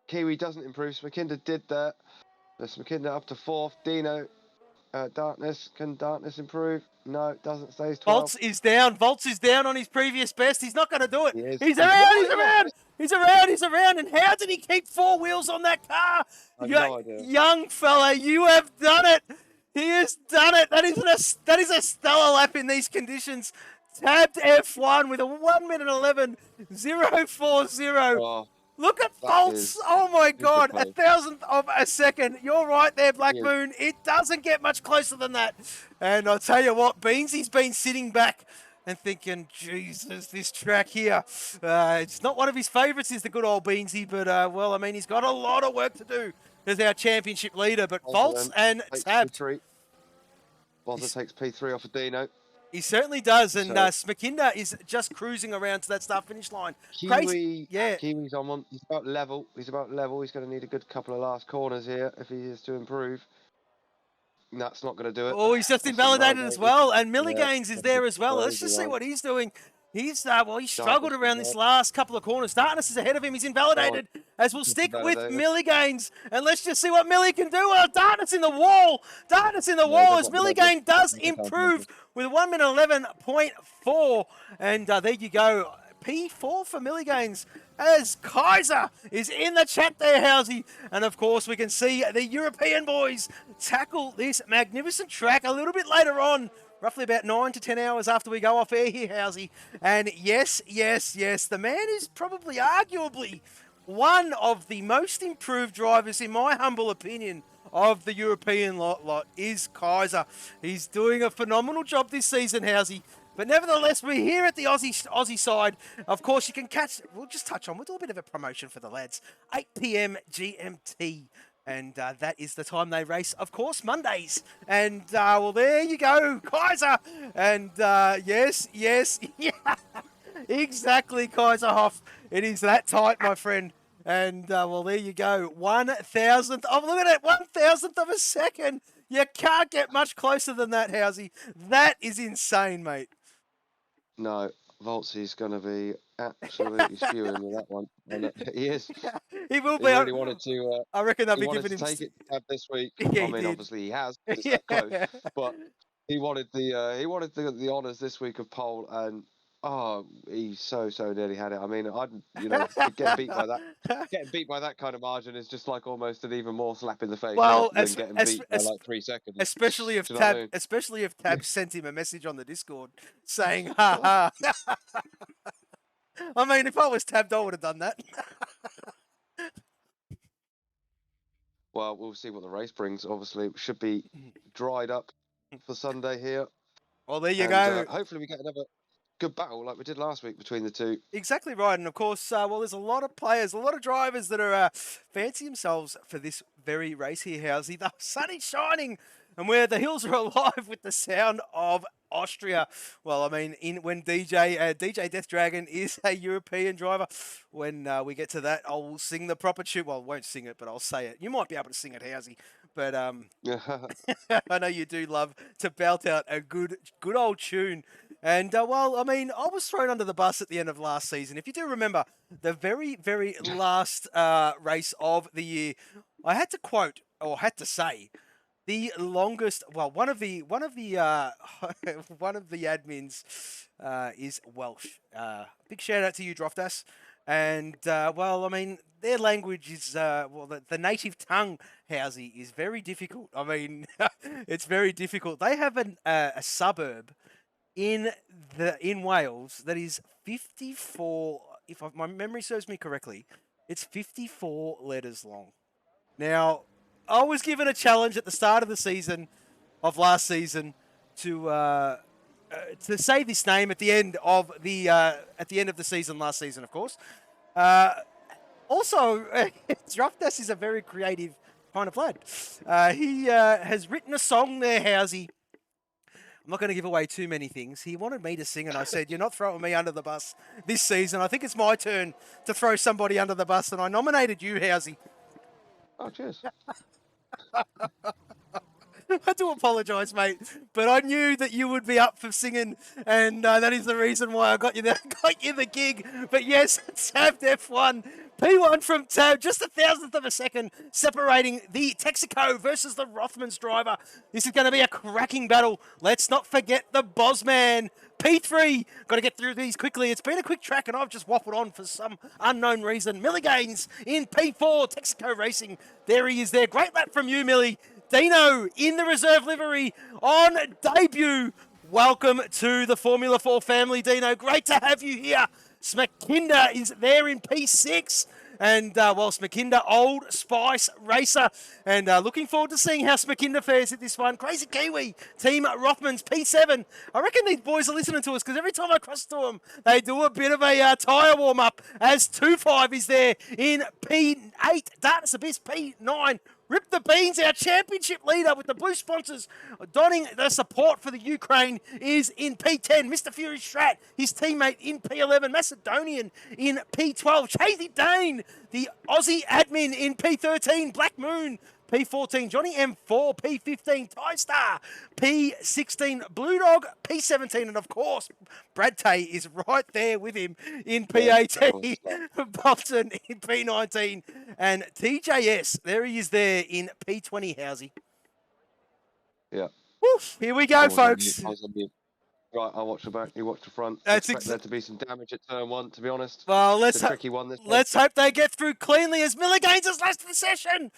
Kiwi doesn't improve. So McKinder did that. There's McKinder up to 4th. Dino, Darkness. Can Darkness improve? No, it doesn't. Stays 12th. Volts is down. Volts is down on his previous best. He's not going to do it. He's around. He's around. And how did he keep 4 wheels on that car? No idea. Young fella, you have done it. He has done it. That is a stellar lap in these conditions. Tabbed F1 with a 1 minute 11.040. Oh. Look at Volts. Oh, my God. 1,000th of a second. You're right there, Black Moon. It doesn't get much closer than that. And I'll tell you what, Beansy's been sitting back and thinking, Jesus, this track here. It's not one of his favourites, is the good old Beansy. But, well, I mean, he's got a lot of work to do as our championship leader. But Volts and Tabbed. Bozza takes P3 off of Dino. He certainly does, and Smakinda is just cruising around to that start finish line. Kiwi's on one. He's about level. He's going to need a good couple of last corners here if he is to improve. That's not going to do it. Oh, he's just invalidated as well, and Milligains is there as well. Let's just see what he's doing. He's he struggled around this last couple of corners. Darkness is ahead of him. He's invalidated. As we'll stick with Milligains, and let's just see what Millie can do. Darkness in the wall. Darkness in the wall as Milligain does improve with 1 minute 11.4. And there you go. P4 for Milligains as Kaiser is in the chat there, Housey. And of course, we can see the European boys tackle this magnificent track a little bit later on. Roughly about 9 to 10 hours after we go off air here, Housey. And yes, the man is probably arguably one of the most improved drivers, in my humble opinion, of the European lot is Kaiser. He's doing a phenomenal job this season, Housey. But nevertheless, we're here at the Aussie side. Of course, you can catch, we'll just touch on, we'll do a bit of a promotion for the lads. 8 p.m. GMT. And that is the time they race, of course, Mondays. And, well, there you go, Kaiser. And, yes, yeah, exactly, Kaiser Hoff. It is that tight, my friend. And, well, there you go. 1,000th. Oh, look at it. 1,000th of a second. You can't get much closer than that, Housey. That is insane, mate. No, Voltzi's going to be absolutely spewing with that one. And he is. He will be. He really wanted to. I reckon they'll he be wanted giving to him. take it to Tab this week. Yeah, I mean, obviously he has. It's that close. But he wanted the honours this week of pole, and he so nearly had it. I mean, getting beat by that kind of margin is just like almost an even more slap in the face than getting beat by like 3 seconds. Especially if Tab, I mean? especially if Tab sent him a message on the Discord saying, "Ha ha." I mean, if I was Tabbed, I would have done that. Well, we'll see what the race brings. Obviously, it should be dried up for Sunday here. Well, there you go. Hopefully, we get another good battle like we did last week between the two. Exactly right. And of course, well, there's a lot of players, a lot of drivers that are fancy themselves for this very race here, Housey. The sun is shining and where the hills are alive with the sound of Austria. Well, I mean, when DJ Death Dragon is a European driver, when we get to that, I'll sing the proper tune. Well, I won't sing it, but I'll say it. You might be able to sing it, Housey. But I know you do love to belt out a good old tune. And, well, I mean, I was thrown under the bus at the end of last season. If you do remember, the very, very last race of the year, I had to quote, or had to say, the longest, well, one of the admins is Welsh. Big shout out to you, Droftas. And, well, I mean, their language is, the native tongue, Housey, is very difficult. I mean, it's very difficult. They have a suburb in Wales that is 54, if my memory serves me correctly, it's 54 letters long. Now, I was given a challenge at the start of the season, of last season, to say this name at the end of the season last season, of course. Also, Droftas is a very creative kind of lad. He has written a song there, Housey. I'm not going to give away too many things. He wanted me to sing, and I said, "You're not throwing me under the bus this season. I think it's my turn to throw somebody under the bus," and I nominated you, Housey. Oh, cheers. I do apologise, mate, but I knew that you would be up for singing, and that is the reason why I got you the gig. But yes, Tab F1, P1 from Tab, just 1,000th of a second, separating the Texaco versus the Rothmans driver. This is going to be a cracking battle. Let's not forget the Bosman. P3, got to get through these quickly. It's been a quick track, and I've just waffled on for some unknown reason. Millie Gaines in P4, Texaco Racing. There he is there. Great lap from you, Millie. Dino in the reserve livery on debut. Welcome to the Formula 4 family, Dino. Great to have you here. Smakinda is there in P6. And, well, Smakinda, Old Spice racer. And looking forward to seeing how Smakinda fares at this one. Crazy Kiwi, Team Rothmans, P7. I reckon these boys are listening to us because every time I cross to them, they do a bit of a tyre warm-up as 2-5 is there in P8. Darkness Abyss, P9. Rip the Beans, our championship leader with the blue sponsors, donning the support for the Ukraine, is in P10. Mr. Fury Strat, his teammate in P11. Macedonian in P12. Chasey Dane, the Aussie admin in P13. Black Moon, P14. Johnny M4, P15. Tie Star, P16. Blue Dog, P17. And of course, Brad Tay is right there with him in P18. Bolton in P19. And TJS, there he is there in P20, Housey. Yeah. Woof, here we go, folks. Right, I'll watch the back, you watch the front. That's expect there to be some damage at turn 1, to be honest. Well, it's a tricky one this let's hope they get through cleanly as Miller gains his last of the session.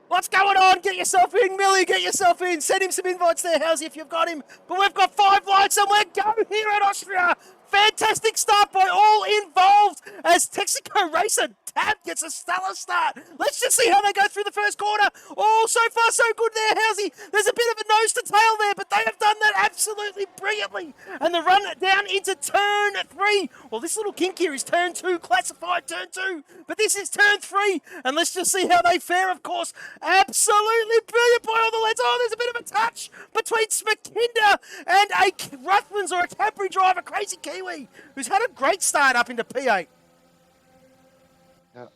What's going on? Get yourself in, Millie. Get yourself in. Send him some invites there, Housey, if you've got him. But we've got 5 lights and we're go here at Austria. Fantastic start by all involved as Texaco racer Tab gets a stellar start. Let's just see how they go through the first corner. Oh, so far so good there, Housey. There's a bit of a nose to tail there, but they have done that absolutely brilliantly. And the run down into turn 3. Well, this little kink here is turn 2, classified turn 2. But this is turn 3. And let's just see how they fare, of course. Absolutely brilliant by all the lads. Oh, there's a bit of a touch between Smakinda and a Ruthmans or a Cadbury driver, Crazy Kiwi, who's had a great start up into P8. A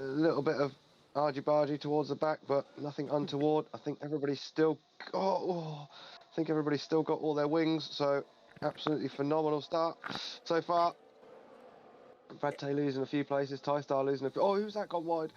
little bit of argy-bargy towards the back, but nothing untoward. I think everybody's still got. I think everybody's still got all their wings. So absolutely phenomenal start so far. Brad Tay losing a few places. Ty Star losing a few. Oh, who's that gone wide?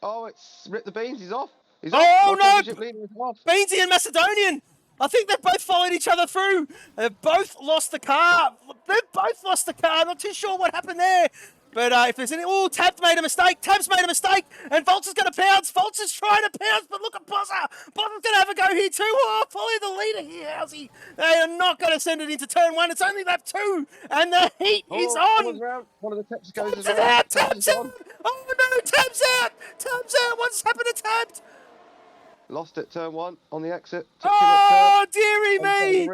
Oh, it's Rip the Beans. He's off. He's off. Oh World no! Championship leader is off. Beansy and Macedonian. I think they've both followed each other through. They've both lost the car. They've both lost the car. Not too sure what happened there. But if there's any... Oh, Tab's made a mistake. Tab's made a mistake. And Volts is going to pounce. Volts is trying to pounce. But look at Bozza. Bozza's going to have a go here too. Oh, follow the leader here, Housey. They are not going to send it into turn 1. It's only lap 2. And the heat is on. One of the Tabs goes Tab's out. Tab's out. Oh, no. Tab's out. Tab's out. What's happened to Tab? Lost it, turn 1 on the exit. Oh, dearie me!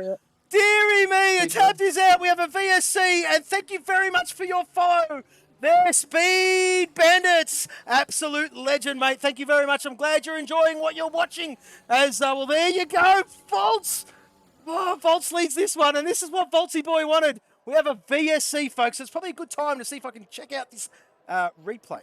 Dearie me! A Tab is out. We have a VSC, and thank you very much for your follow. They're Speed Bandits. Absolute legend, mate. Thank you very much. I'm glad you're enjoying what you're watching. As well, there you go. Volts. Oh, Volts leads this one, and this is what Voltsy Boy wanted. We have a VSC, folks. So it's probably a good time to see if I can check out this replay.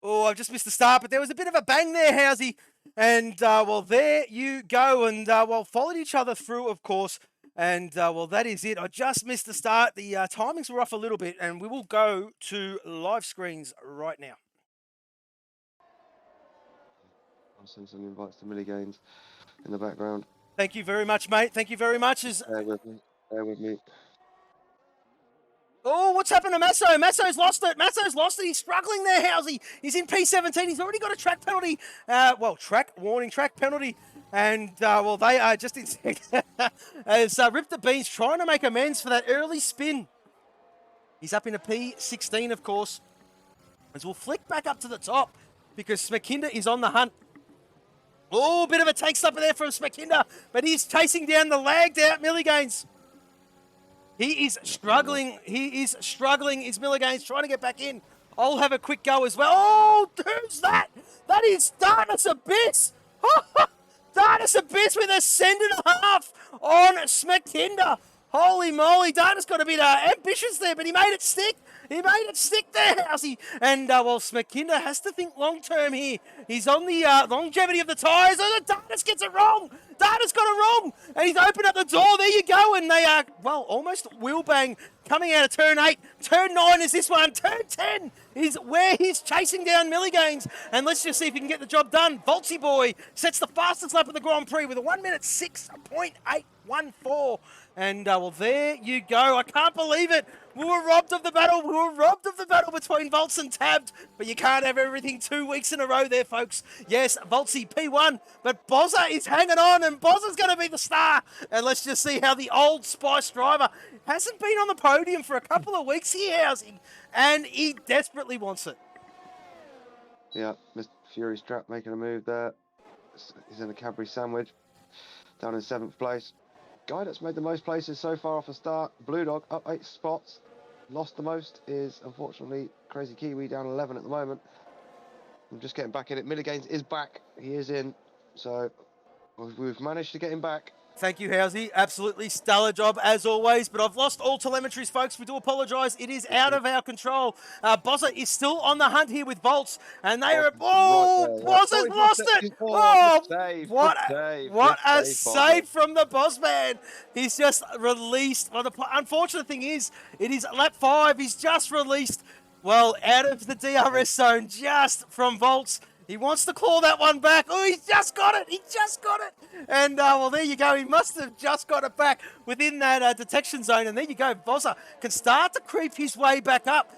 Oh, I've just missed the start, but there was a bit of a bang there, Housey. And, well, there you go. And, well, followed each other through, of course. And, well, that is it. I just missed the start. The timings were off a little bit, and we will go to live screens right now. I'll send some invites to Millie Gaines in the background. Thank you very much, mate. Thank you very much. Bear with me. Bear with me. Oh, what's happened to Masso? Masso's lost it. Masso's lost it. He's struggling there, Housey. He's in P17. He's already got a track penalty. Track penalty. And, well, they are just in as Rip the Beans trying to make amends for that early spin. He's up in a P16, of course. As we'll flick back up to the top because Smakinda is on the hunt. Oh, bit of a take slapper there from Smakinda, but he's chasing down the lagged out Milligains. He is struggling. He is struggling. Is Milligains trying to get back in? I'll have a quick go as well. Oh, who's that? That is Darkness Abyss. Darkness Abyss with a send and a half on Smakinda. Holy moly, Darkness got a bit ambitious there, but he made it stick. He made it stick there, Housey. And, well, Smakinda has to think long-term here. He's on the longevity of the tyres. Oh, Darkness gets it wrong. Darkness got it wrong. And he's opened up the door. There you go. And they are, well, almost wheel bang coming out of turn 8. Turn 9 is this one. Turn 10 is where he's chasing down Milligains. And let's just see if he can get the job done. Voltsy Boy sets the fastest lap of the Grand Prix with a 1 minute 6.814. And, well, there you go. I can't believe it. We were robbed of the battle. We were robbed of the battle between Volts and Tabbed. But you can't have everything 2 weeks in a row there, folks. Yes, Voltsy P1. But Bozza is hanging on, and Bozza's going to be the star. And let's just see how the Old Spice driver hasn't been on the podium for a couple of weeks here, Housing. And he desperately wants it. Yeah, Mr. Fury Strap making a move there. He's in a Cadbury sandwich. Down in 7th place. Guy that's made the most places so far off the start, Blue Dog, up 8 spots. Lost the most is, unfortunately, Crazy Kiwi down 11 at the moment. I'm just getting back in it. Milligains is back. He is in. So we've managed to get him back. Thank you, Housey. Absolutely stellar job as always. But I've lost all telemetries, folks. We do apologise. It is out of our control. Bozza is still on the hunt here with Volts. And they are... Oh, Bozza's lost it! Oh, what a save from the boss man. He's just released. Well, the unfortunate thing is, it is lap 5. He's just released, well, out of the DRS zone just from Volts. He wants to claw that one back. Oh, he's just got it. He just got it. And, well, there you go. He must have just got it back within that detection zone. And there you go. Bozza can start to creep his way back up.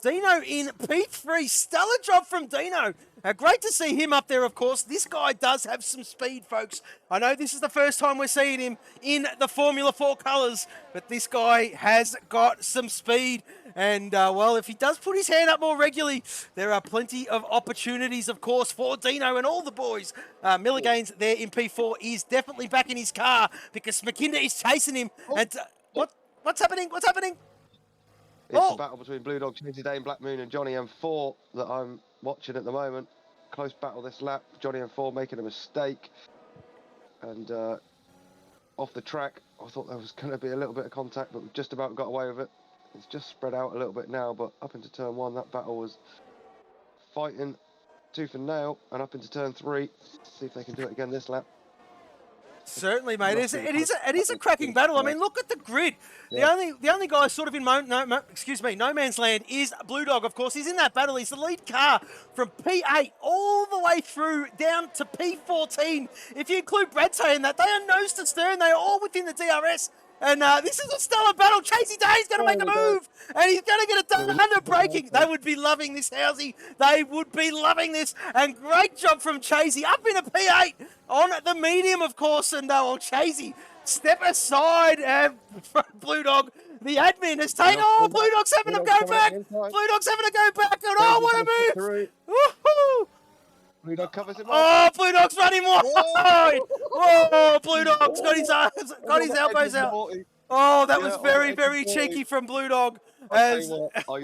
Dino in P3. Stellar job from Dino. Great to see him up there, of course. This guy does have some speed, folks. I know this is the first time we're seeing him in the Formula 4 colours, but this guy has got some speed. And, well, if he does put his hand up more regularly, there are plenty of opportunities, of course, for Dino and all the boys. Milligains there in P4 is definitely back in his car because Smakinda is chasing him. Oh. And what's happening? What's happening? It's a battle between Blue Dog, Trinity Day, Black Moon and Johnny M4 that I'm watching at the moment. Close battle this lap. Johnny M4 making a mistake. And off the track. I thought there was going to be a little bit of contact, but we just about got away with it. It's just spread out a little bit now, but up into turn 1, that battle was fighting tooth and nail, and up into turn 3, see if they can do it again this lap. Certainly, mate. It is a cracking battle. I mean, look at the grid. Yeah. The only guy sort of in no man's land is Blue Dog. Of course, he's in that battle. He's the lead car from P8 all the way through down to P14. If you include Brad Tay in that, they are nose to stern. They are all within the DRS. And this is a stellar battle. Chasey Day's going to make a move. And he's going to get it done under braking. They would be loving this, Housey. They would be loving this. And great job from Chasey. Up in a P8 on the medium, of course. And Chasey, step aside. Blue Dog, the admin, has taken... Oh, Blue Dog's having to go back. Blue Dog's having to go back. And what a move. Woohoo! Blue Dog covers him up. Oh, Blue Dog's running wide. Oh, Blue Dog's got his elbows out. Oh, that was very cheeky from Blue Dog. I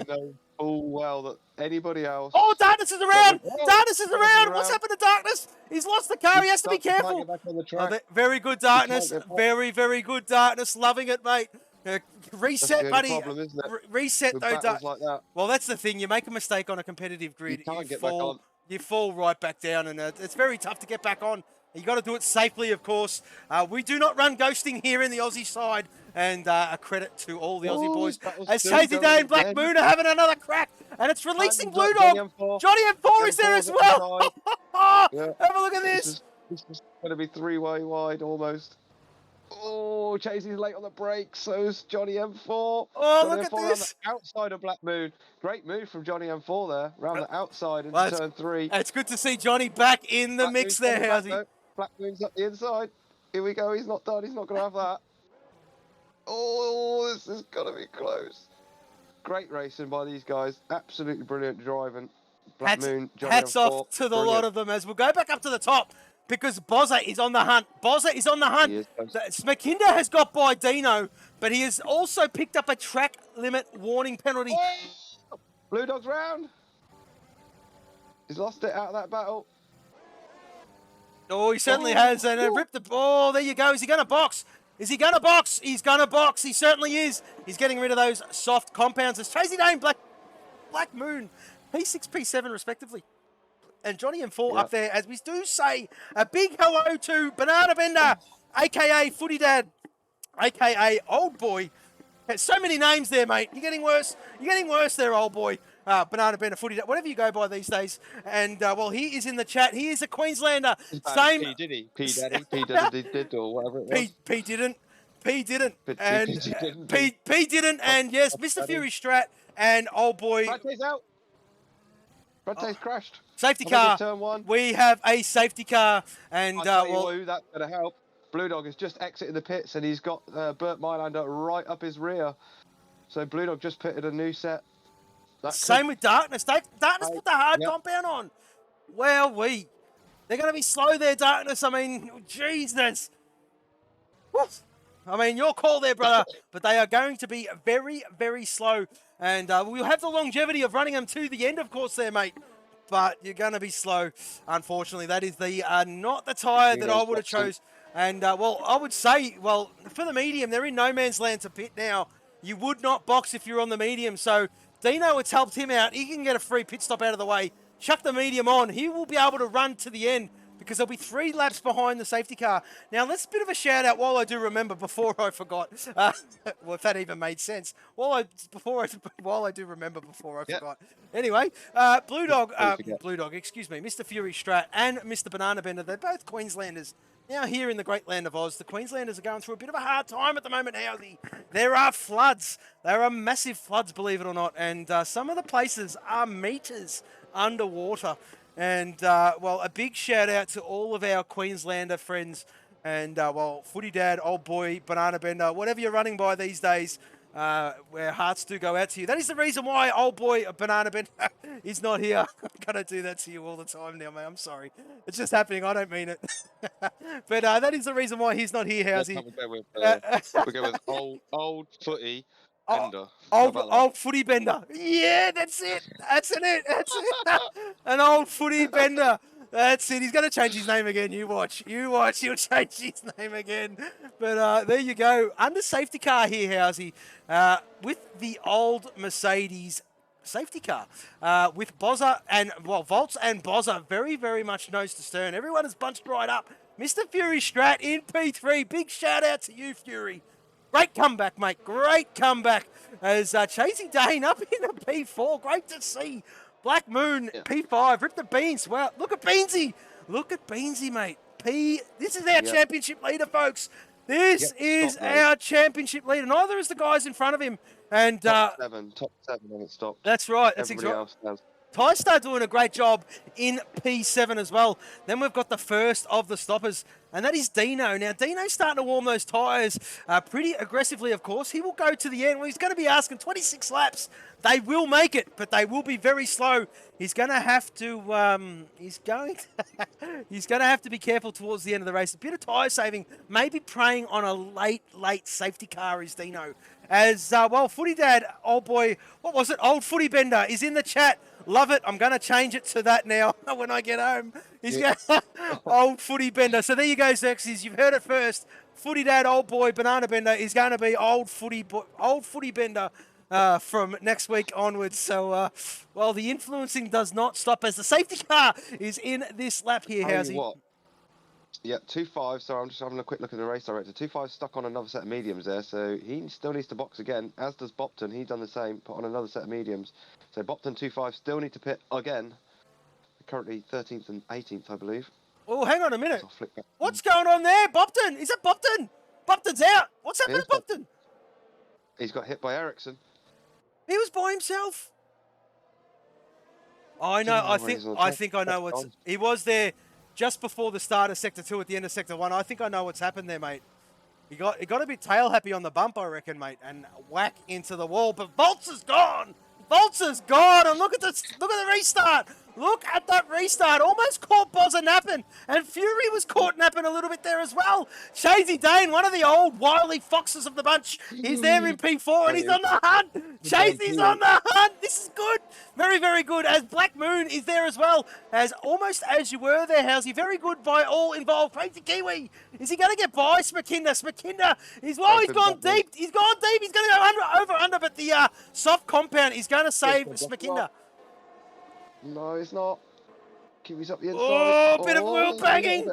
know full well that anybody else... Oh, Darkness is around. Darkness is around. What's happened to Darkness? He's lost the car. He has to be careful. Very good, Darkness. Very good, Darkness. Loving it, mate. Reset, buddy. Problem, Reset, though, Darkness. Like that. Well, that's the thing. You make a mistake on a competitive grid. You can't get back on. You fall right back down, and it's very tough to get back on. You got to do it safely, of course. We do not run ghosting here in the Aussie side, and a credit to all the Aussie boys. As Chasey Day and Black Moon are having another crack, and it's releasing Blue Dog. Johnny M4 is there as well. Have a look at this. This is going to be 3-way wide almost. Oh, Chasey's late on the brakes, so's Johnny M4. Oh, look at this. On the outside of Black Moon. Great move from Johnny M4 there, around the outside into turn 3. It's good to see Johnny back in the mix there, Housey. Black Moon's up the inside. Here we go, he's not done, he's not going to have that. Oh, this is going to be close. Great racing by these guys. Absolutely brilliant driving. Black Moon, Johnny hats M4, off to the lot of them as we'll go back up to the top. Because Bozza is on the hunt. Bozza is on the hunt. Smakinda has got by Dino, but he has also picked up a track limit warning penalty. Oh! Blue Dog's round. He's lost it out of that battle. Oh, he certainly has. And ripped the... Oh, there you go. Is he going to box? Is he going to box? He's going to box. He certainly is. He's getting rid of those soft compounds. It's Chasey Day and Black Moon. P6, P7 respectively. And Johnny M4 up there, as we do say, a big hello to Banana Bender, a.k.a. Footy Dad, a.k.a. Old Boy. There's so many names there, mate. You're getting worse. You're getting worse there, Old Boy. Banana Bender, Footy Dad, whatever you go by these days. And, well, he is in the chat. He is a Queenslander. Same. P, did he? P Daddy? P Daddy did, or whatever it was. P didn't. P didn't. And P didn't. And, yes, Mr. Fury Strat and Old Boy. Bradtay's out. Bradtay's crashed. Safety car. Turn 1. We have a safety car, and well, that's going to help. Blue Dog has just exited the pits, and he's got Bert Mylander right up his rear. So Blue Dog just pitted a new set. Same with Darkness. Darkness put the hard compound on. Well, they're going to be slow there, Darkness. I mean, Jesus. Woof. I mean, your call there, brother. But they are going to be very, very slow. And we'll have the longevity of running them to the end, of course, there, mate. But you're going to be slow, unfortunately. That is not the tyre that I would have chose. And, well, I would say, well, for the medium, they're in no man's land to pit now. You would not box if you're on the medium. So Dino, it's helped him out. He can get a free pit stop out of the way. Chuck the medium on. He will be able to run to the end because there'll be 3 laps behind the safety car. Now, let's a bit of a shout out while I do remember before I forgot. Well, if that even made sense. While I do remember before I forgot. Anyway, Blue Dog, excuse me, Mr. Fury Strat and Mr. Banana Bender, they're both Queenslanders. Now here in the great land of Oz, the Queenslanders are going through a bit of a hard time at the moment, Housey. There are floods. There are massive floods, believe it or not. And some of the places are meters underwater. And, well, a big shout out to all of our Queenslander friends. And, well, Footy Dad, Old Boy, Banana Bender, whatever you're running by these days, where hearts do go out to you. That is the reason why Old Boy, Banana Bender, is not here. I'm going to do that to you all the time now, mate. I'm sorry. It's just happening. I don't mean it. But that is the reason why he's not here, Housey. We go with old Footy. Bender. Old Footy Bender. Yeah, that's it. That's it. An old Footy Bender. That's it. He's going to change his name again. You watch. You watch. He'll change his name again. But there you go. Under safety car here, Housey, with the old Mercedes safety car with Bozza and, well, Volts and Bozza very, very much nose to stern. Everyone is bunched right up. Mr. Fury Strat in P3. Big shout out to you, Fury. Great comeback, mate. Great comeback. As Chasey Dane up in a P4. Great to see. Black Moon, P5. Rip the beans. Wow, look at Beansy. Look at Beansy, mate. This is our championship leader, folks. This is our championship leader. Neither is the guys in front of him. And top seven when it stopped. That's right. That's Everybody exactly. else has. Tystar doing a great job in P7 as well. Then we've got the first of the stoppers, and that is Dino. Now, Dino's starting to warm those tyres pretty aggressively, of course. He will go to the end. Well, he's going to be asking 26 laps. They will make it, but they will be very slow. He's going to have to. He's going to have to be careful towards the end of the race. A bit of tyre saving, maybe preying on a late safety car is Dino. As well, Footy Dad, old boy, what was it? Old Footy Bender is in the chat. Love it. I'm going to change it to that now when I get home. He's old Footy Bender. So there you go, Xerxes. You've heard it first. Footy Dad, old boy, Banana Bender is going to be old Footy Bender from next week onwards. So, well, the influencing does not stop as the safety car is in this lap here, Housey. Yeah, 2.5. So I'm just having a quick look at the race director. 2.5 stuck on another set of mediums there, so he still needs to box again, as does Bopton. He's done the same, put on another set of mediums. So Bopton 2.5 still need to pit again. Currently 13th and 18th, I believe. Oh, hang on a minute. What's going on there, Bopton? Is it Bopton? Bopton's out. What's happening to Bopton? He's got hit by Ericsson. He was by himself. I know. I think I know what's. He was there just before the start of Sector 2 at the end of Sector 1. I think I know what's happened there, mate. He got a bit tail happy on the bump, I reckon, mate, and whack into the wall. But Volts is gone. Volts is gone. And look at the restart. Look at that restart. Almost caught Bozza napping. And Fury was caught napping a little bit there as well. Chasey Dane, one of the old wily foxes of the bunch, is there in P4 and he's on the hunt. Chasey's on the hunt. This is good. Very, very good. As Black Moon is there as well. As almost as you were there, Housey. Very good by all involved. Crazy Kiwi. Is he going to get by Smakinda? Smakinda is, well, he's gone deep. He's gone deep. He's going to go under, but the soft compound is going to save Smakinda. No, it's not. Kiwi's up the inside. Oh, bit of wheel banging.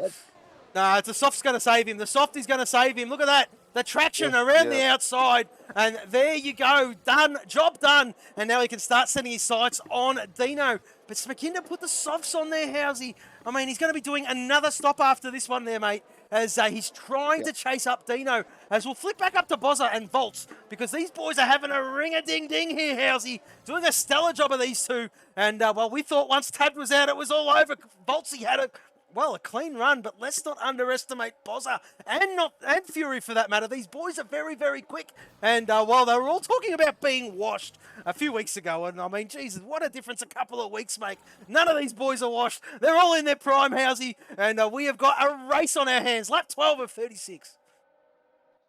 Nah, the soft's going to save him. The soft is going to save him. Look at that. The traction around the outside. And there you go. Done. Job done. And now he can start setting his sights on Dino. But Smakinda put the softs on there, Housey. I mean, he's going to be doing another stop after this one there, mate, as he's trying to chase up Dino. As we'll flick back up to Bozza and Volts, because these boys are having a ring-a-ding-ding here, Housey. Doing a stellar job of these two. And, well, we thought once Tad was out, it was all over. Voltsy had a clean run, but let's not underestimate Bozza and Fury for that matter. These boys are very, very quick. And while they were all talking about being washed a few weeks ago, and I mean, Jesus, what a difference a couple of weeks make. None of these boys are washed. They're all in their prime, Housey, and we have got a race on our hands. Lap 12 of 36.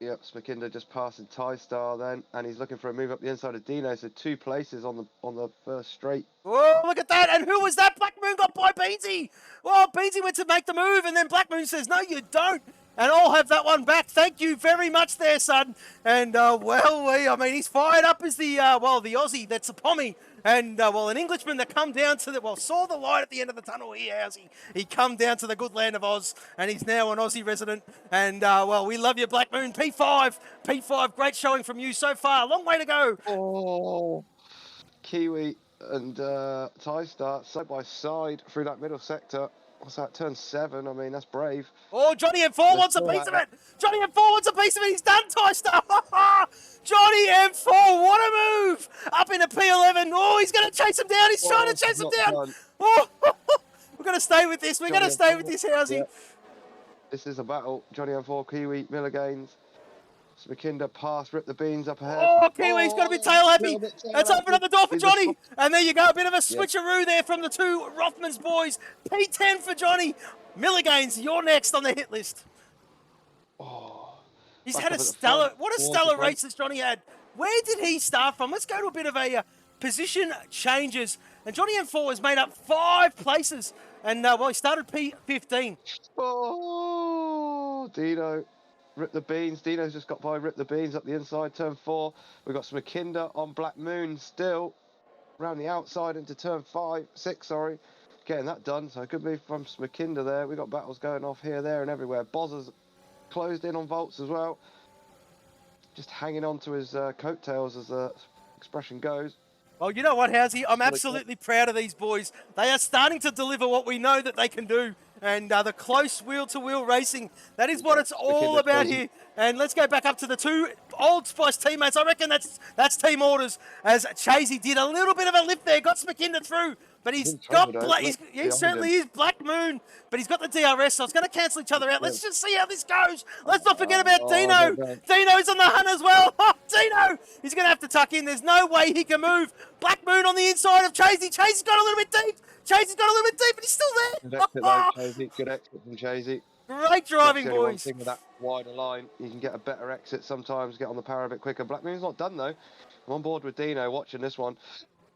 Yep, Smakinda just passing Tystar then, and he's looking for a move up the inside of Dino, so 2 places on the first straight. Oh, look at that, and who was that? Black Moon got by Beansy. Well, Beansy went to make the move, and then Black Moon says, no, you don't. And I'll have that one back. Thank you very much there, son. And, I mean, he's fired up as the Aussie that's a pommy. And, an Englishman that come down to saw the light at the end of the tunnel here, Aussie. He come down to the good land of Oz, and he's now an Aussie resident. And, we love you, Black Moon. P5, great showing from you so far. Long way to go. Oh, Kiwi and Tystar side by side through that middle sector. What's that? Turn 7. I mean, that's brave. Oh, Johnny M4 wants a piece of it. Johnny M4 wants a piece of it. He's done, Tystar. Johnny M4, what a move. Up into P11. Oh, he's going to chase him down. He's trying to chase him down. Oh, we're going to stay with this. We're going to stay with this, Housey. Yeah. This is a battle. Johnny M4, Kiwi, Miller Gaines. Smakinda pass, rip the beans up ahead. Oh, Kiwi's got to be tail happy. Let's open up the door for Johnny. And there you go, a bit of a switcheroo there from the two Rothmans boys. P10 for Johnny. Milligains, you're next on the hit list. Oh, he's had a stellar, what a stellar race this Johnny had. Where did he start from? Let's go to a bit of a position changes. And Johnny M4 has made up 5 places. And, well, he started P15. Oh, Dino. Rip the Beans. Dino's just got by Rip the Beans up the inside, turn 4. We've got Smakinda on Black Moon still. Around the outside into turn 6, sorry. Getting that done, so a good move from Smakinda there. We've got battles going off here, there and everywhere. Bozza's closed in on Volts as well. Just hanging on to his coattails, as the expression goes. Well, you know what, Housey? I'm absolutely proud of these boys. They are starting to deliver what we know that they can do. And the close wheel-to-wheel racing, that is what it's all about here. And let's go back up to the 2 Old Spice teammates. I reckon that's team orders, as Chasey did a little bit of a lift there, got Smakinda through. But he certainly is Black Moon, but he's got the DRS, so it's going to cancel each other out. Let's just see how this goes. Let's not forget about Dino. Dino's on the hunt as well. Oh, Dino! He's going to have to tuck in. There's no way he can move. Black Moon on the inside of Chasey. Chasey's got a little bit deep. Chasey's got a little bit deep, but he's still there. Good exit though, Chasey. Good exit from Chasey. Great driving, boys. One thing with that wider line, you can get a better exit sometimes, get on the power a bit quicker. Black Moon's not done though. I'm on board with Dino watching this one.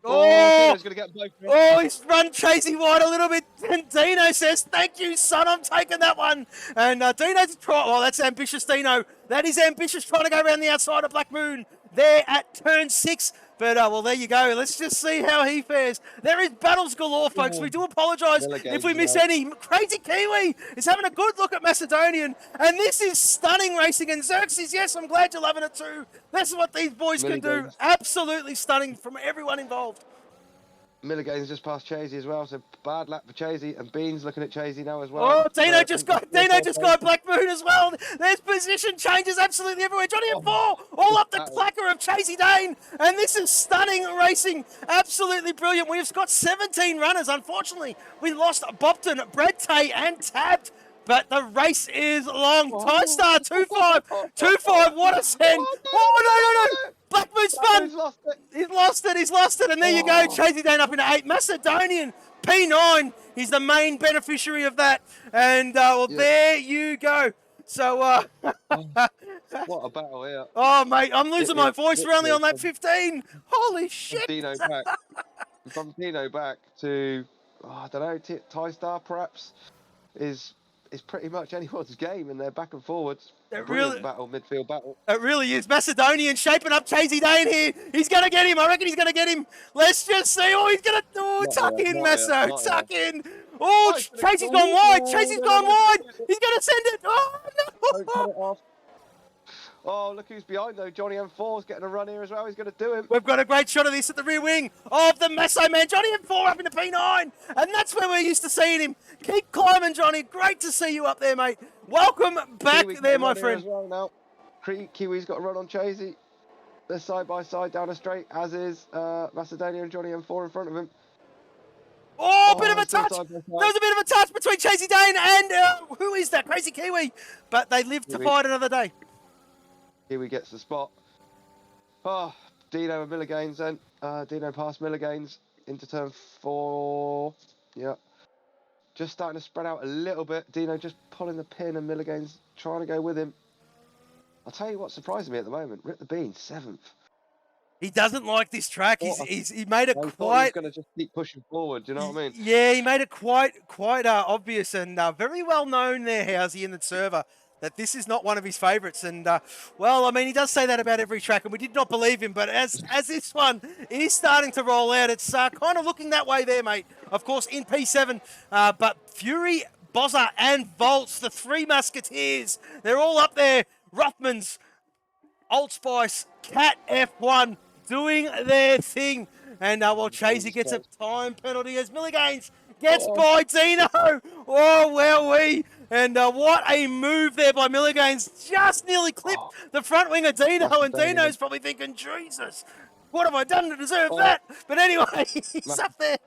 Dino's going to get both. Oh, he's run Chasey wide a little bit. And Dino says, thank you, son. I'm taking that one. And Dino's trying. Oh, that's ambitious, Dino. That is ambitious, trying to go around the outside of Black Moon there at turn 6. But, well, there you go. Let's just see how he fares. There is battles galore, folks. We do apologise if we miss any. Crazy Kiwi is having a good look at Macedonian. And this is stunning racing. And Xerxes, yes, I'm glad you're loving it too. That's what these boys can do. Absolutely stunning from everyone involved. Milligan's just past Chasey as well, so bad lap for Chasey, and Beans looking at Chasey now as well. Oh, Dino just got Black Moon as well. There's position changes absolutely everywhere. Johnny and 4 all up the clacker of Chasey Dane, and this is stunning racing. Absolutely brilliant. We've got 17 runners. Unfortunately, we lost Bopton, Brad Tay, and Tabbed. But the race is long. TieStar 2-5. 2-5. What a send. Oh, no. Black Moon spun. He's lost it. And there you go. Chasey Dane up into 8. Macedonian P9. He's the main beneficiary of that. And, there you go. So, what a battle here. Oh, mate, I'm losing my voice. We're only on lap 15. Holy shit. From Dino back to, I don't know, TieStar perhaps is pretty much anyone's game, and they're back and forwards. Midfield battle. It really is. Macedonian shaping up Chasey Dane here. He's going to get him. I reckon he's going to get him. Let's just see. Oh, he's going to tuck in, Masso. Tuck in. Oh, Chasey's gone wide. Chasey's gone wide. He's going to send it. Oh, no. Oh, look who's behind though. Johnny M4 is getting a run here as well. He's going to do him. We've got a great shot of this at the rear wing of the Masso man. Johnny M4 up into P9. And that's where we're used to seeing him. Keep climbing, Johnny. Great to see you up there, mate. Welcome back there, my friend. As well now. Kiwi's got a run on Chasey. They're side by side down a straight, as is Macedonia and Johnny M4 in front of him. Oh, bit of a touch. There was a bit of a touch between Chasey Dane and who is that? Crazy Kiwi. But they live to fight another day. Kiwi gets the spot. Oh, Dino and Milligains then. Dino past Milligains into turn 4. Yeah. Just starting to spread out a little bit. Dino just pulling the pin and Milligains trying to go with him. I'll tell you what's surprising me at the moment. Rip the Beans, 7th. He doesn't like this track. He made it quite. He's going to just keep pushing forward. Do you know what I mean? Yeah, he made it quite obvious and very well known there, Housey, in the server, that this is not one of his favourites. And, well, I mean, he does say that about every track, and we did not believe him. But as this one is starting to roll out, it's kind of looking that way there, mate. Of course, in P7. But Fury, Bozza, and Volts, the 3 Musketeers, they're all up there. Ruffman's, Old Spice, Cat F1 doing their thing. And, well, Chasey gets a time penalty as Milligains gets by Dino. Oh, well, And what a move there by Milligains. Just nearly clipped the front wing of Dino. And Dino's probably thinking, Jesus, what have I done to deserve that? But anyway, he's up there.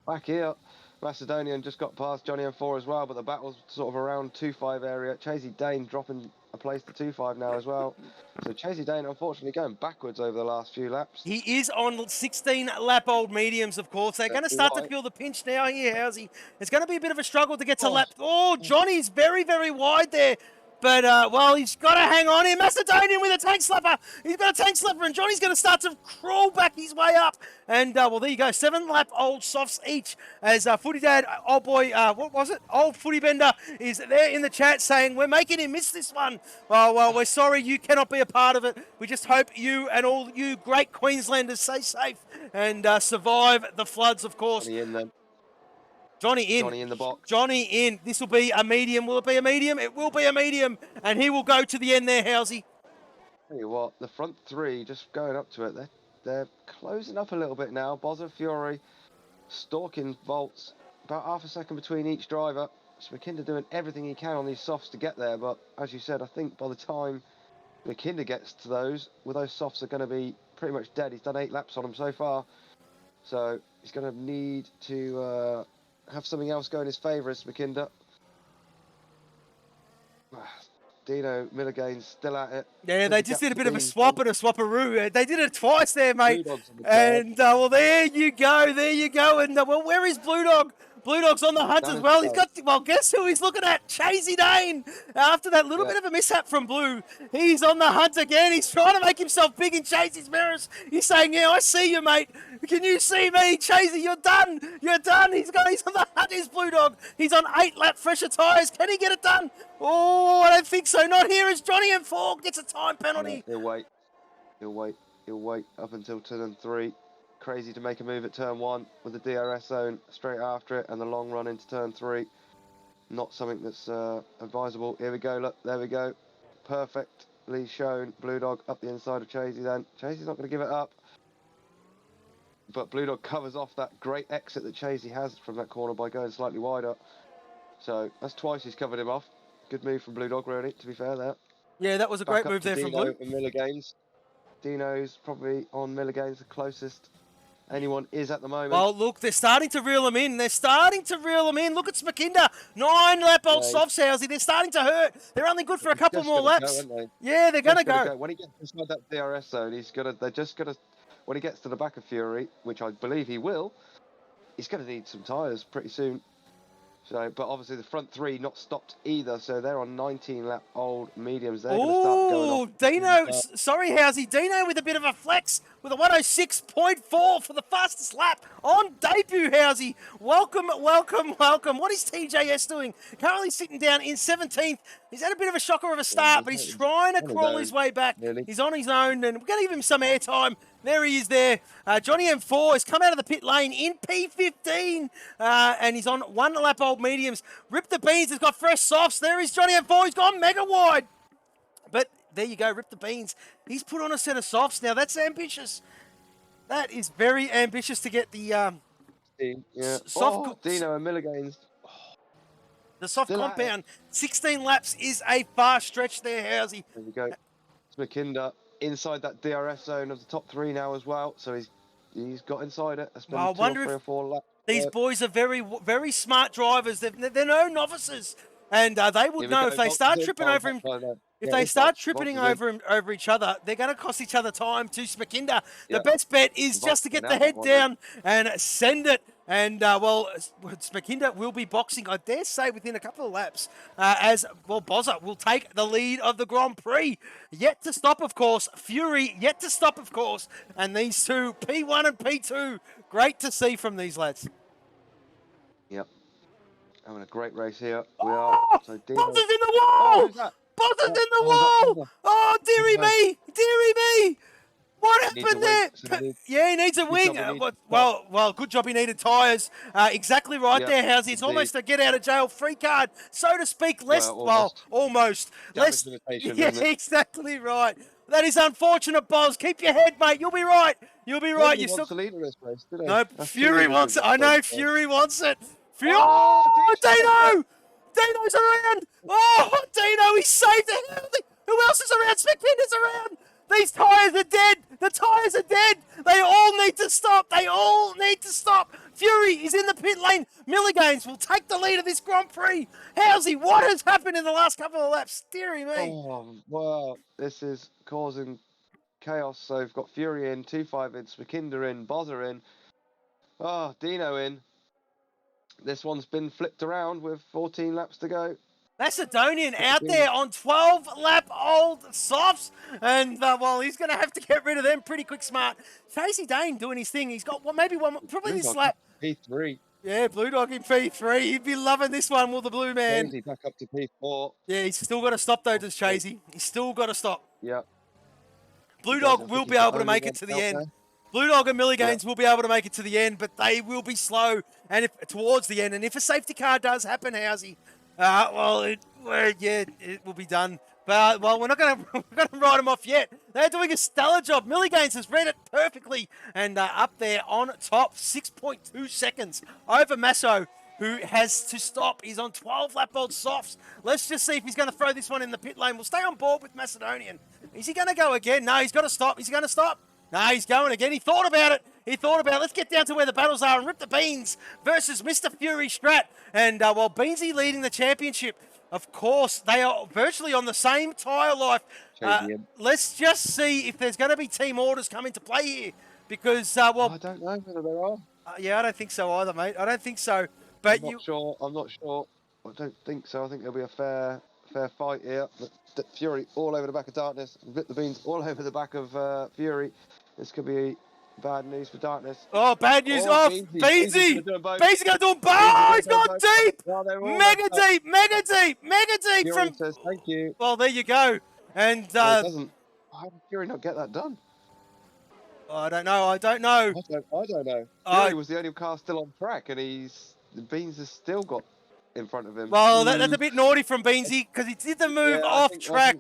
Back here. Macedonian just got past Johnny M4 as well, but the battle's sort of around 2-5 area. Chasey Dane dropping a place to 2-5 now as well. So Chasey Dane, unfortunately, going backwards over the last few laps. He is on 16 lap old mediums, of course. They're going to start to feel the pinch now here, Housey. It's going to be a bit of a struggle to get to lap. Oh, Johnny's very, very wide there. But, well, he's got to hang on here. Macedonian with a tank slapper. He's got a tank slapper, and Johnny's going to start to crawl back his way up. And, well, there you go. 7-lap old softs each as Footy Dad, old boy, what was it? Old Footy Bender is there in the chat saying, we're making him miss this one. Well, we're sorry you cannot be a part of it. We just hope you and all you great Queenslanders stay safe and survive the floods, of course. Johnny in the box. Johnny in. This will be a medium. Will it be a medium? It will be a medium. And he will go to the end there, Housey. Tell you what, the front three just going up to it. They're closing up a little bit now. Bozza, Fury, stalking Volts. About half a second between each driver. McKinder doing everything he can on these softs to get there. But as you said, I think by the time McKinder gets to those, those softs are going to be pretty much dead. He's done 8 laps on them so far. So he's going to need to have something else go in his favour as McKinder. Dino Milligan's still at it. Yeah, they just did a bit of a swap and a swapperoo. They did it twice there, mate. And, well, there you go. There you go. And, well, where is Blue Dog? Blue Dog's on the hunt as well. He's got, well, guess who he's looking at? Chasey Dane. After that little bit of a mishap from Blue, he's on the hunt again. He's trying to make himself big in Chasey's mirrors. He's saying, yeah, I see you, mate. Can you see me? Chasey, you're done. You're done. He's on the hunt. He's Blue Dog. He's on 8-lap fresher tyres. Can he get it done? Oh, I don't think so. Not here as Johnny M4 gets a time penalty. He'll wait. He'll wait. He'll wait up until turn 3. Crazy to make a move at turn 1 with the DRS zone straight after it and the long run into turn 3. Not something that's advisable. Here we go, look, there we go. Perfectly shown. Blue Dog up the inside of Chasey then. Chasey's not going to give it up. But Blue Dog covers off that great exit that Chasey has from that corner by going slightly wider. So that's twice he's covered him off. Good move from Blue Dog, really, to be fair there. Yeah, that was a great move there from Blue. And Milligan's. Dino's probably on Milligan's the closest anyone is at the moment. Well, look, they're starting to reel them in. They're starting to reel them in. Look at Smakinda. 9-lap old softs, Housey. They're starting to hurt. They're only good for a couple more laps. Yeah, they're going to go. When he gets inside that DRS zone, they're just going to, when he gets to the back of Fury, which I believe he will, he's going to need some tyres pretty soon. So, but obviously the front three not stopped either, so they're on 19-lap old mediums. They're going to start going off. Dino, sorry, Housey. Dino with a bit of a flex with a 106.4 for the fastest lap on debut, Housey. Welcome, welcome, welcome. What is TJS doing? Currently sitting down in 17th. He's had a bit of a shocker of a start, but he's trying to crawl his way back. He's on his own, and we're going to give him some airtime. There he is there. Johnny M4 has come out of the pit lane in P15, and he's on 1-lap old mediums. Rip the Beans has got fresh softs. There is Johnny M4. He's gone mega wide. But there you go, Rip the Beans. He's put on a set of softs. Now, that's ambitious. That is very ambitious to get the soft... Dino and Milligan's. The soft compound. 16 laps is a far stretch there, Housey. There we go. It's McKinder inside that DRS zone of the top 3 now as well. So he's got inside it. I wonder if 3 or 4 laps. These boys are very, very smart drivers. They're no novices. And they would know if they start tripping over him. If they start tripping over each other, they're going to cost each other time to Smakinda. The best bet is just to get the head down and send it. And, well, Smakinda will be boxing, I dare say, within a couple of laps. As, well, Bozza will take the lead of the Grand Prix. Yet to stop, of course. Fury, yet to stop, of course. And these two, P1 and P2, great to see from these lads. Yep. Having a great race here. We are. So Bozza's in the wall! Bozza's in the wall! Oh, dearie me! Dearie me! What happened there? Yeah, he needs a wing. Well, good job he needed tyres. Exactly right there, Housey. It's almost a get-out-of-jail-free card, so to speak. Almost. Yeah, exactly right. That is unfortunate, Boz. Keep your head, mate. You'll be right. You'll be right. You wants to lead in this race, no, Fury wants it. I know, Fury wants it. Oh, Dino! Dino's around! Oh, Dino, he saved it! Who else is around? Smakinda's around! These tyres are dead! The tyres are dead! They all need to stop! They all need to stop! Fury is in the pit lane! Milligains will take the lead of this Grand Prix! Housey, what has happened in the last couple of laps? Deary me! Oh, well, this is causing chaos. So we've got Fury in, 2-5 in, Smakinda in, Bozza in. Oh, Dino in. This one's been flipped around with 14 laps to go. Macedonian out there on 12-lap-old softs, and well, he's going to have to get rid of them pretty quick, smart. Tracy Dane doing his thing. He's got maybe one, probably this lap. P3. Yeah, Blue Dog in P3. He'd be loving this one, will the Blue Man? Chasey back up to P4. Yeah, he's still got to stop though, does Chasey? He's still got to stop. Yeah. Blue Dog will be able to make it to the end. Blue Dog and Milliganes will be able to make it to the end, but they will be slow and if towards the end. And if a safety car does happen, Housey, well, it will be done. But well, we're not going to write them off yet. They're doing a stellar job. Milliganes has read it perfectly and up there on top, 6.2 seconds over Masso, who has to stop. He's on 12-lap-old softs. Let's just see if he's going to throw this one in the pit lane. We'll stay on board with Macedonian. Is he going to go again? No, he's got to stop. Is he going to stop? No, he's going again. He thought about it. Let's get down to where the battles are and rip the beans versus Mr. Fury Strat. And while Beansy leading the championship, of course, they are virtually on the same tyre life. Let's just see if there's going to be team orders come into play here. Because, well... I don't know whether there are. Yeah, I don't think so either, mate. I don't think so. But I'm not sure. I don't think so. I think there'll be a fair fight here. Fury all over the back of Darkness. Rip the beans all over the back of Fury. This could be bad news for Darkness. Oh, bad news. Oh, Beansy! Beansy going to do both. Oh, he's gone deep! Mega deep! Fury says thank you. Well, there you go. And how did Fury not get that done? I don't know. I don't know. Fury was the only car still on track, and the Beans has still got in front of him. Well, that's a bit naughty from Beansy because he did the move off track.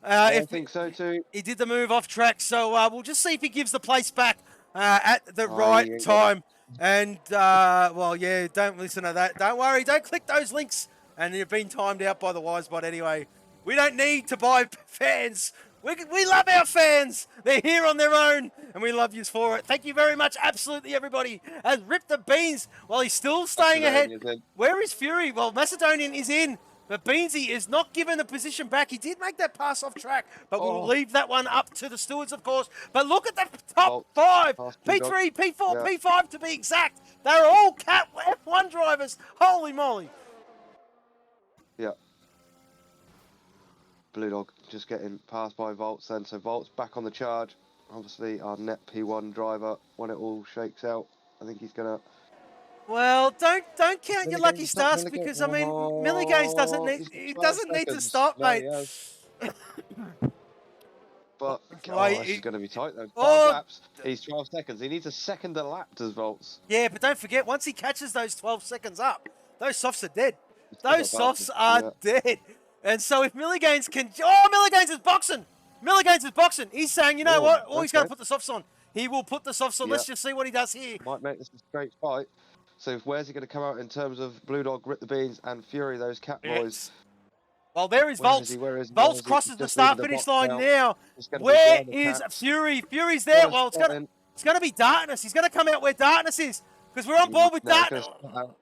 I think so too. He did the move off track, so we'll just see if he gives the place back at the right time. And well, yeah, don't listen to that. Don't worry. Don't click those links. And you've been timed out by the Wisebot anyway. We don't need to buy fans. We love our fans. They're here on their own, and we love you for it. Thank you very much, absolutely everybody. Has ripped the beans while he's still staying ahead. Where is Fury? Well, Macedonian is in, but Beansy is not given the position back. He did make that pass off track, but we'll leave that one up to the stewards, of course. But look at the top five. P3, P4, P5 to be exact. They're all Cat F1 drivers. Holy moly. Yeah. Blue Dog just getting passed by Volts then, so Volts back on the charge. Obviously our net P1 driver, when it all shakes out, I think he's gonna... Well, don't count your lucky stars because, I mean, Milliganes doesn't need to stop, mate. But this is going to be tight though. 12 laps, he's 12 seconds. He needs a second a lap, does Volts. Yeah, but don't forget, once he catches those 12 seconds up, those softs are dead. Those softs are dead. And so if Milliganes can... Oh, Milliganes is boxing. He's saying, you know what? He's going to put the softs on. He will put the softs on. Let's just see what he does here. Might make this a straight fight. So where's he going to come out in terms of Blue Dog, Rip the Beans, and Fury, those cat boys? Well, there is Volts. Volts crosses the start-finish line now. Where is Fury? Fury's there. Well, it's going to be Darkness. He's going to come out where Darkness is because we're on board with Darkness.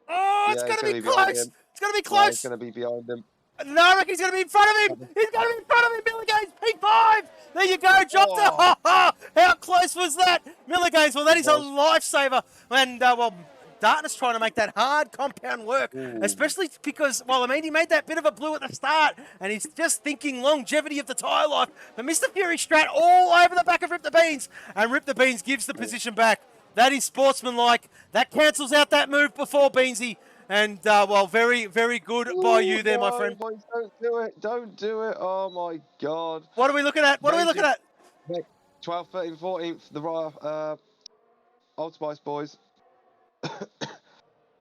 Oh, it's going to be close. It's going to be close. It's going to be behind him. No, I reckon he's going to be in front of him. He's going to be in front of him. Milliganes, P5. There you go. Dropped it. How close was that? Milliganes, well, that is a lifesaver. And, well, Darkness trying to make that hard compound work, especially because, well, I mean, he made that bit of a blue at the start, and he's just thinking longevity of the tyre life. But Mr. Fury Strat all over the back of Rip the Beans, and Rip the Beans gives the position back. That is sportsmanlike. That cancels out that move before Beansy. And, well, very, very good by you there, my friend. Boys, don't do it. Oh, my God. What are we looking at? 12th, 13th, 14th, the Old Spice boys.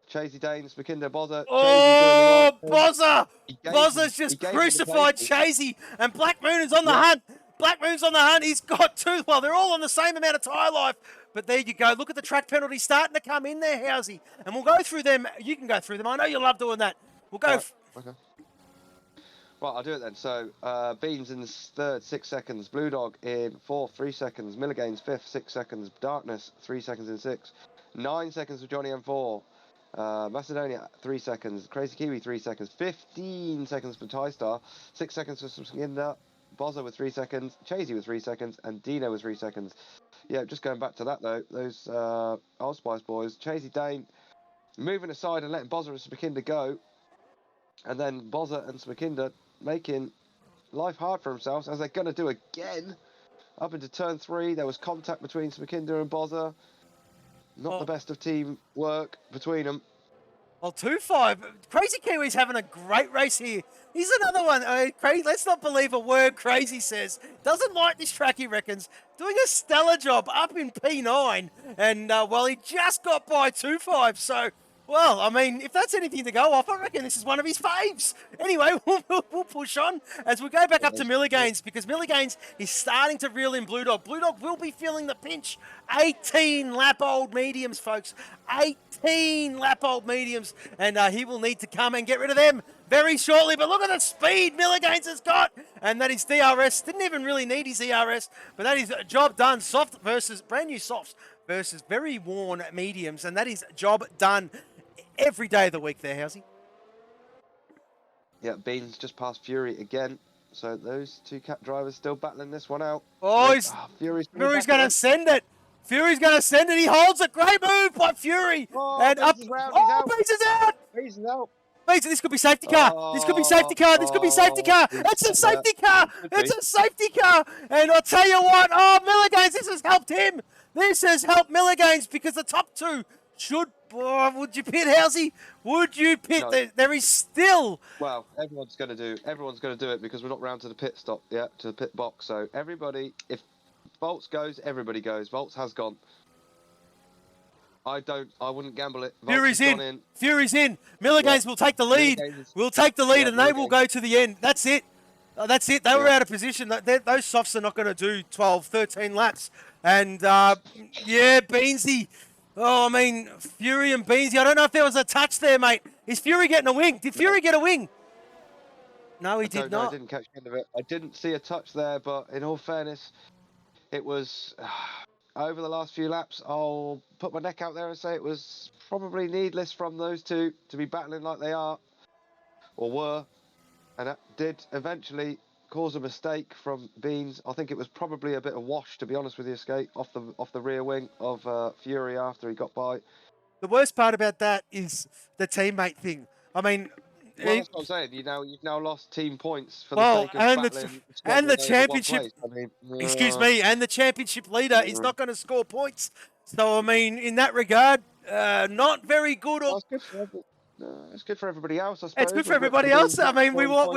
Chasey Danes, McKinder, Bozza. Oh, Bozza! Bozza's just crucified Chasey, and Black Moon is on the hunt. Black Moon's on the hunt. He's got two. Well, they're all on the same amount of tyre life. But there you go. Look at the track penalties starting to come in there, Housey. And we'll go through them. You can go through them. I know you love doing that. We'll go. Okay. Right, I'll do it then. So, Beans in third, 6 seconds. Blue Dog in fourth, 3 seconds. Milliganes fifth, 6 seconds. Darkness, 3 seconds in 6. 9 seconds for Johnny M4. Macedonia, 3 seconds. Crazy Kiwi, 3 seconds. 15 seconds for TieStar. 6 seconds for Skinner. Bozza with 3 seconds. Chasey with 3 seconds. And Dino with 3 seconds. Yeah, just going back to that though, those Old Spice boys, Chasey Dane moving aside and letting Bozza and McKinder go. And then Bozza and Smakinda making life hard for themselves, as they're going to do again. Up into turn 3, there was contact between Smakinda and Bozza. Not the best of team work between them. Well, 2-5. Crazy Kiwi's having a great race here. He's another one. Let's not believe a word Crazy says. Doesn't like this track, he reckons. Doing a stellar job up in P9. And, well, he just got by 2-5. So, well, I mean, if that's anything to go off, I reckon this is one of his faves. Anyway, we'll push on as we go back up to Milligains, because Milligains is starting to reel in Blue Dog. Blue Dog will be feeling the pinch. 18 lap-old mediums, folks. 18 lap-old mediums. And he will need to come and get rid of them very shortly. But look at the speed Milligains has got. And that is DRS. Didn't even really need his ERS, but that is a job done. Soft versus brand new softs versus very worn mediums. And that is job done every day of the week there, Housey. Yeah, Beans just passed Fury again. So those two cat drivers still battling this one out. Oh, Fury's going to send it. Fury's going to send it. He holds a great move by Fury. And up. Beans is out. Beans is out. Beans, this could be safety car. This could be safety car. This could be safety car. It's a safety car. It's a safety car. And I'll tell you what. Oh, Milligains, this has helped him. This has helped Milligains, because the top two should... would you pit, Housey? Would you pit? No. There is still... Well, everyone's going to do it, because we're not round to the pit stop yet, to the pit box. So everybody, if Volts goes, everybody goes. Volts has gone. I wouldn't gamble it. Fury's in. Fury's in. Milligains will take the lead. We'll take the lead, and they will go to the end. That's it. That's it. They were out of position. Those softs are not going to do 12, 13 laps. And, yeah, Beansy... Oh, I mean, Fury and Beansy. I don't know if there was a touch there, mate. Is Fury getting a wing? Did Fury get a wing? No, he did not. I didn't catch the end of it. I didn't see a touch there, but in all fairness, it was over the last few laps. I'll put my neck out there and say it was probably needless from those two to be battling like they are or were, and that did eventually cause a mistake from Beans. I think it was probably a bit of wash, to be honest with you, Skate, off the rear wing of Fury after he got by. The worst part about that is the teammate thing. I mean, well, that's what I'm saying. You've now lost team points for the sake of battling, and the championship. I mean, excuse me, and the championship leader is not going to score points. So I mean, in that regard, not very good. Or it's good for everybody else, I suppose. It's good for everybody else. I mean, we want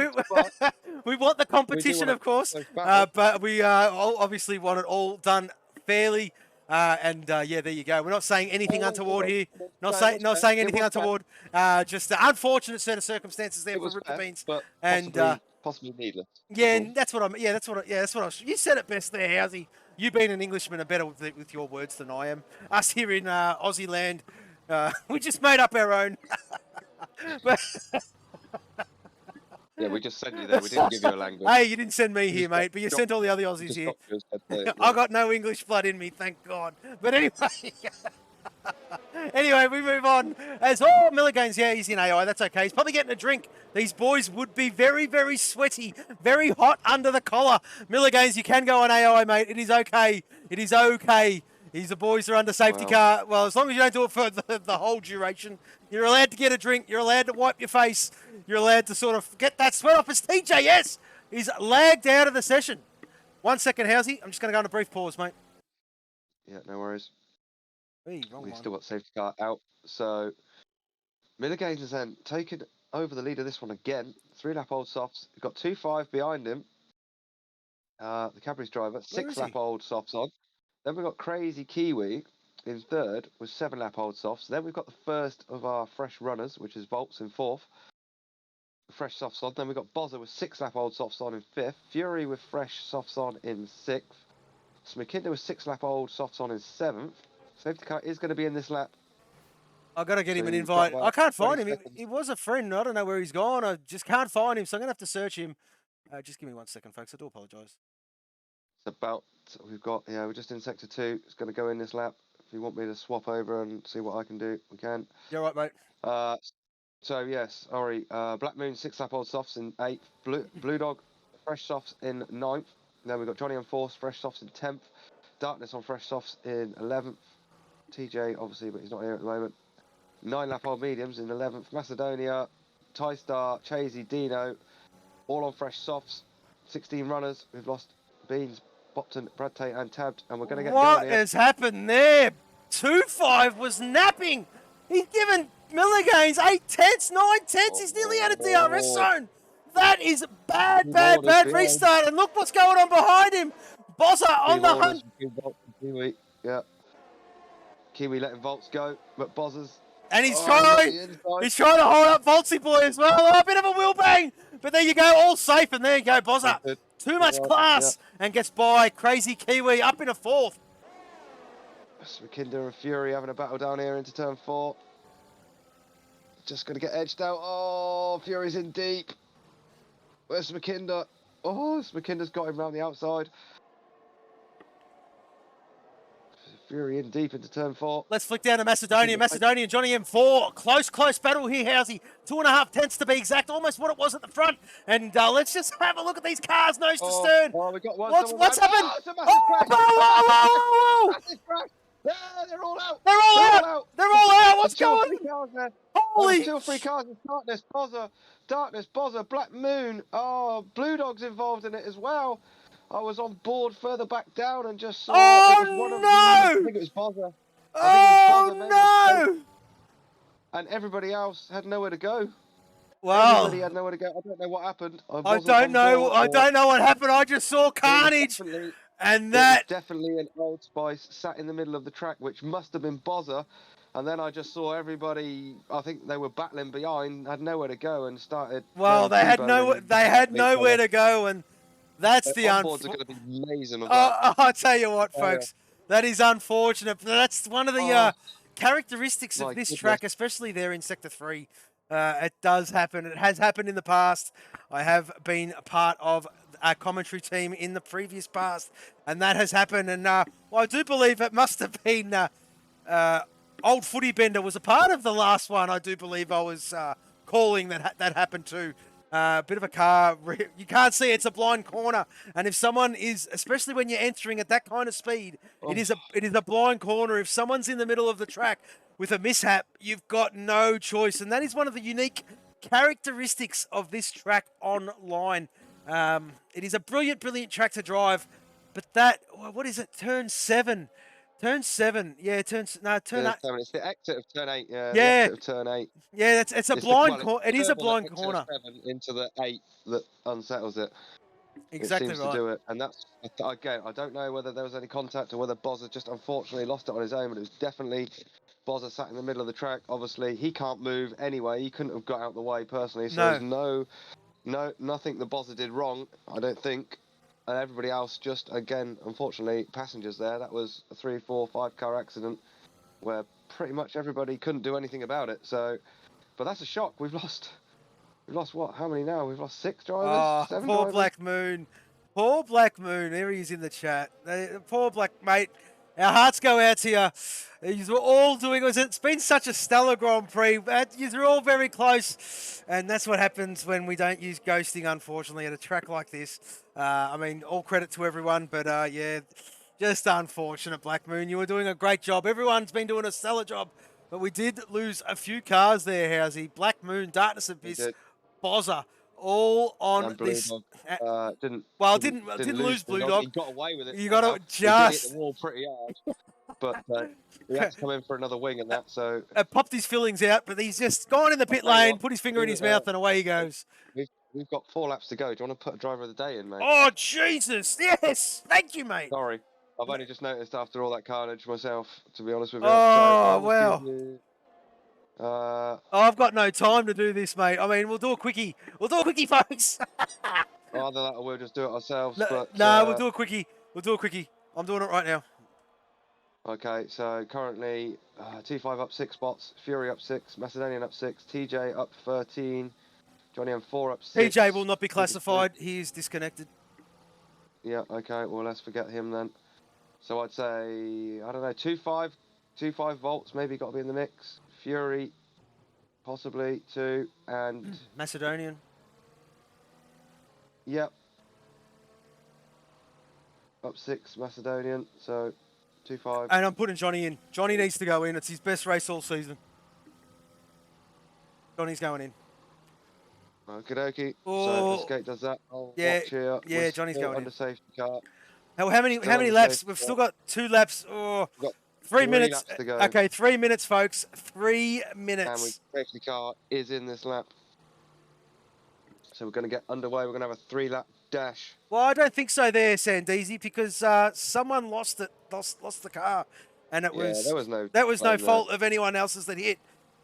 the competition, of course, but we obviously want it all done fairly. Yeah, there you go. We're not saying anything untoward here. Not saying anything untoward. Just the unfortunate set of circumstances there for Ripper Beans, and possibly needless. Yeah, and that's what I'm. Yeah, that's what. You said it best there, Housey. You being an Englishman are better with your words than I am. Us here in Aussie land, we just made up our own. But yeah, we just sent you there. We didn't give you a language. Hey, you didn't send me here, mate, but you sent all the other Aussies here. I got no English blood in me, thank God. But anyway, we move on. As Milligains, yeah, he's in AI. That's okay. He's probably getting a drink. These boys would be very, very sweaty, very hot under the collar. Milligains, you can go on AI, mate. It is okay. It is okay. The boys are under safety car. Well, as long as you don't do it for the whole duration, you're allowed to get a drink. You're allowed to wipe your face. You're allowed to sort of get that sweat off. As TJS is lagged out of the session. 1 second, Housey. I'm just going to go on a brief pause, mate. Yeah, no worries. We've still got safety car out. So Milligains has then taken over the lead of this one again. 3-lap-old softs. He's got 2.5 behind him. The Cadbury's driver. 6-lap-old softs on. Then we've got Crazy Kiwi in third with 7-lap-old softs. Then we've got the first of our fresh runners, which is Volts in fourth. Fresh softs on. Then we've got Bozza with 6-lap-old softs on in fifth. Fury with fresh softs on in sixth. Smakinda with 6-lap-old softs on in seventh. Safety car is going to be in this lap. I've got to get him an invite. I can't find him. He was a friend. I don't know where he's gone. I just can't find him, so I'm going to have to search him. Just give me 1 second, folks. I do apologise. We're just in sector 2. It's going to go in this lap. If you want me to swap over and see what I can do, we can. You're right, mate. So yes, Ori, Black Moon 6-lap-old softs in 8th, Blue Dog fresh softs in 9th. Then we've got Johnny on Force fresh softs in 10th, Darkness on fresh softs in 11th. TJ obviously, but he's not here at the moment. 9-lap-old mediums in 11th. Macedonia Ty-Star, Chasey, Dino, all on fresh softs. 16 runners. We've lost Beans, Bopton, Brad Tate, and Tabbed, and we're going to get What going here. has happened there? 2-5 was napping. He's given Milligains 8/10, 9/10. He's nearly out of DRS zone. That is bad restart. And look what's going on behind him. Bozza on the hunt. Kiwi, yeah. Kiwi letting Volts go, but Bozza's. And he's trying to hold up Voltsy boy as well. Oh, a bit of a wheel bang. But there you go, all safe. And there you go, Bozza. Too much class and gets by. Crazy Kiwi up in a 4th. McKinder and Fury having a battle down here into turn 4. Just going to get edged out. Oh, Fury's in deep. Where's McKinder? Oh, McKinder's got him round the outside. Fury in deep into turn 4. Let's flick down to Macedonia. Macedonian, Johnny M4. Close battle here, Housey. 2.5 to be exact. Almost what it was at the front. And let's just have a look at these cars, nose to stern. Oh, we got one. What's happened? Oh, it's a massive crash. Whoa. Massive crash. They're all out. They're all out. What's going on? Holy. 2 or 3 cars. Darkness, Bozza, Black Moon. Oh, Blue Dog's involved in it as well. I was on board further back down and just saw it was one of them. I think it was Bozza. No! And everybody else had nowhere to go. Wow. Everybody had nowhere to go. I don't know what happened. I don't know what happened. I just saw carnage. And that was definitely an Old Spice sat in the middle of the track, which must have been Bozza. And then I just saw everybody, I think they were battling behind, had nowhere to go and started. Well, they had nowhere to go, and that's the onboards are going to be amazing. I'll tell you what, folks, that is unfortunate. That's one of the characteristics of this track, especially there in Sector 3. It does happen. It has happened in the past. I have been a part of a commentary team in the previous past, and that has happened. And well, I do believe it must have been Old Footy Bender was a part of the last one. I do believe I was calling that happened too. Bit of a car. You can't see it's a blind corner, and if someone is, especially when you're entering at that kind of speed, it is a blind corner. If someone's in the middle of the track with a mishap, you've got no choice, and that is one of the unique characteristics of this track online. It is a brilliant track to drive, but that, what is it? Turn 7. Turn 7, yeah. Turn 8. It's the exit of turn 8. Yeah. The exit of turn 8. Yeah, it's a blind corner. It is a blind corner. 7 into the 8 that unsettles it. Exactly it seems right. to do it, and that's again. I don't know whether there was any contact or whether Bozza just unfortunately lost it on his own, but it was definitely Bozza sat in the middle of the track. Obviously, he can't move anyway. He couldn't have got out the way personally. So there's nothing that Bozza did wrong. I don't think. And everybody else just, again, unfortunately, passengers there. That was a 3, 4, 5 car accident where pretty much everybody couldn't do anything about it. So, but that's a shock. We've lost what? How many now? We've lost 6 drivers? 7 poor drivers? Black Moon. Poor Black Moon. There he is in the chat. Poor Black mate. Our hearts go out to you. You're all doing it. It's been such a stellar Grand Prix. You're all very close. And that's what happens when we don't use ghosting, unfortunately, at a track like this. I mean, all credit to everyone, but yeah, just unfortunate, Black Moon. You were doing a great job. Everyone's been doing a stellar job, but we did lose a few cars there, Housey. Black Moon, Darkness Abyss, Bozza, all on this. Didn't lose Blue Dog. He got away with it. You got to He just hit the wall pretty hard, but he had to come in for another wing and that. So popped his fillings out, but he's just gone in the pit lane, put his finger in his mouth, and away he goes. We've got 4 laps to go. Do you want to put a driver of the day in, mate? Oh Jesus! Yes, thank you, mate. Sorry, I've only just noticed after all that carnage myself. To be honest with you. Oh well. I've got no time to do this, mate. I mean, we'll do a quickie. Folks. Either that or we'll just do it ourselves. No, we'll do a quickie. I'm doing it right now. Okay, so currently T5 up 6 spots, Fury up 6, Macedonian up 6, TJ up 13, Johnny M4 up 6. TJ will not be classified. He is disconnected. Yeah, okay, well, let's forget him then. So I'd say, I don't know, 2.5 volts maybe got to be in the mix. Fury, possibly, 2, and... Macedonian. Yep. Up 6, Macedonian, so 2.5. And I'm putting Johnny in. Johnny needs to go in. It's his best race all season. Johnny's going in. Okie dokie. Oh, So Skate does that. I'll yeah, watch here. yeah, We're Johnny's still going under in. safety car. How many Still under laps? safety We've car. still got 2 laps. Oh, We've got 3 3 minutes. laps to go. Okay, 3 minutes, folks. 3 And minutes. safety car is in this lap. So we're going to get underway. We're going to have a 3-lap dash. Well, I don't think so there, Sandeezy, because someone lost the car, and it was there was no fault of anyone else's that hit.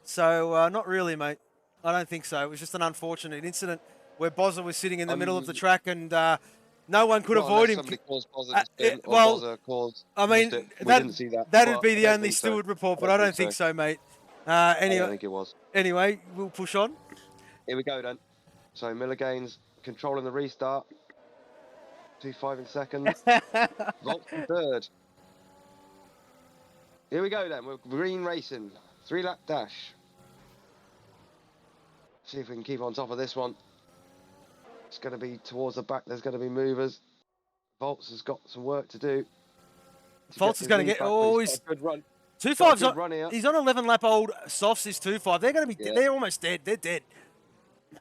So not really, mate. I don't think so. It was just an unfortunate incident where Bozza was sitting in the middle of the track, and no one could avoid him. Somebody caused Bozza to spin, or Bozza caused. I mean, we didn't see that. That'd be the only steward report, but I don't think so, mate. Anyway, I don't think it was. Anyway, we'll push on. Here we go then. So Miller Gaines controlling the restart. 2.5 in second. Volt in third. Here we go then. We're green racing. 3-lap dash. See if we can keep on top of this one. It's going to be towards the back. There's going to be movers. Volts has got some work to do. Volts is going to get. Oh, he's a good run. 2.5's on. He's on 11-lap-old softs. Is 2.5. They're going to be. Yeah. They're almost dead. They're dead.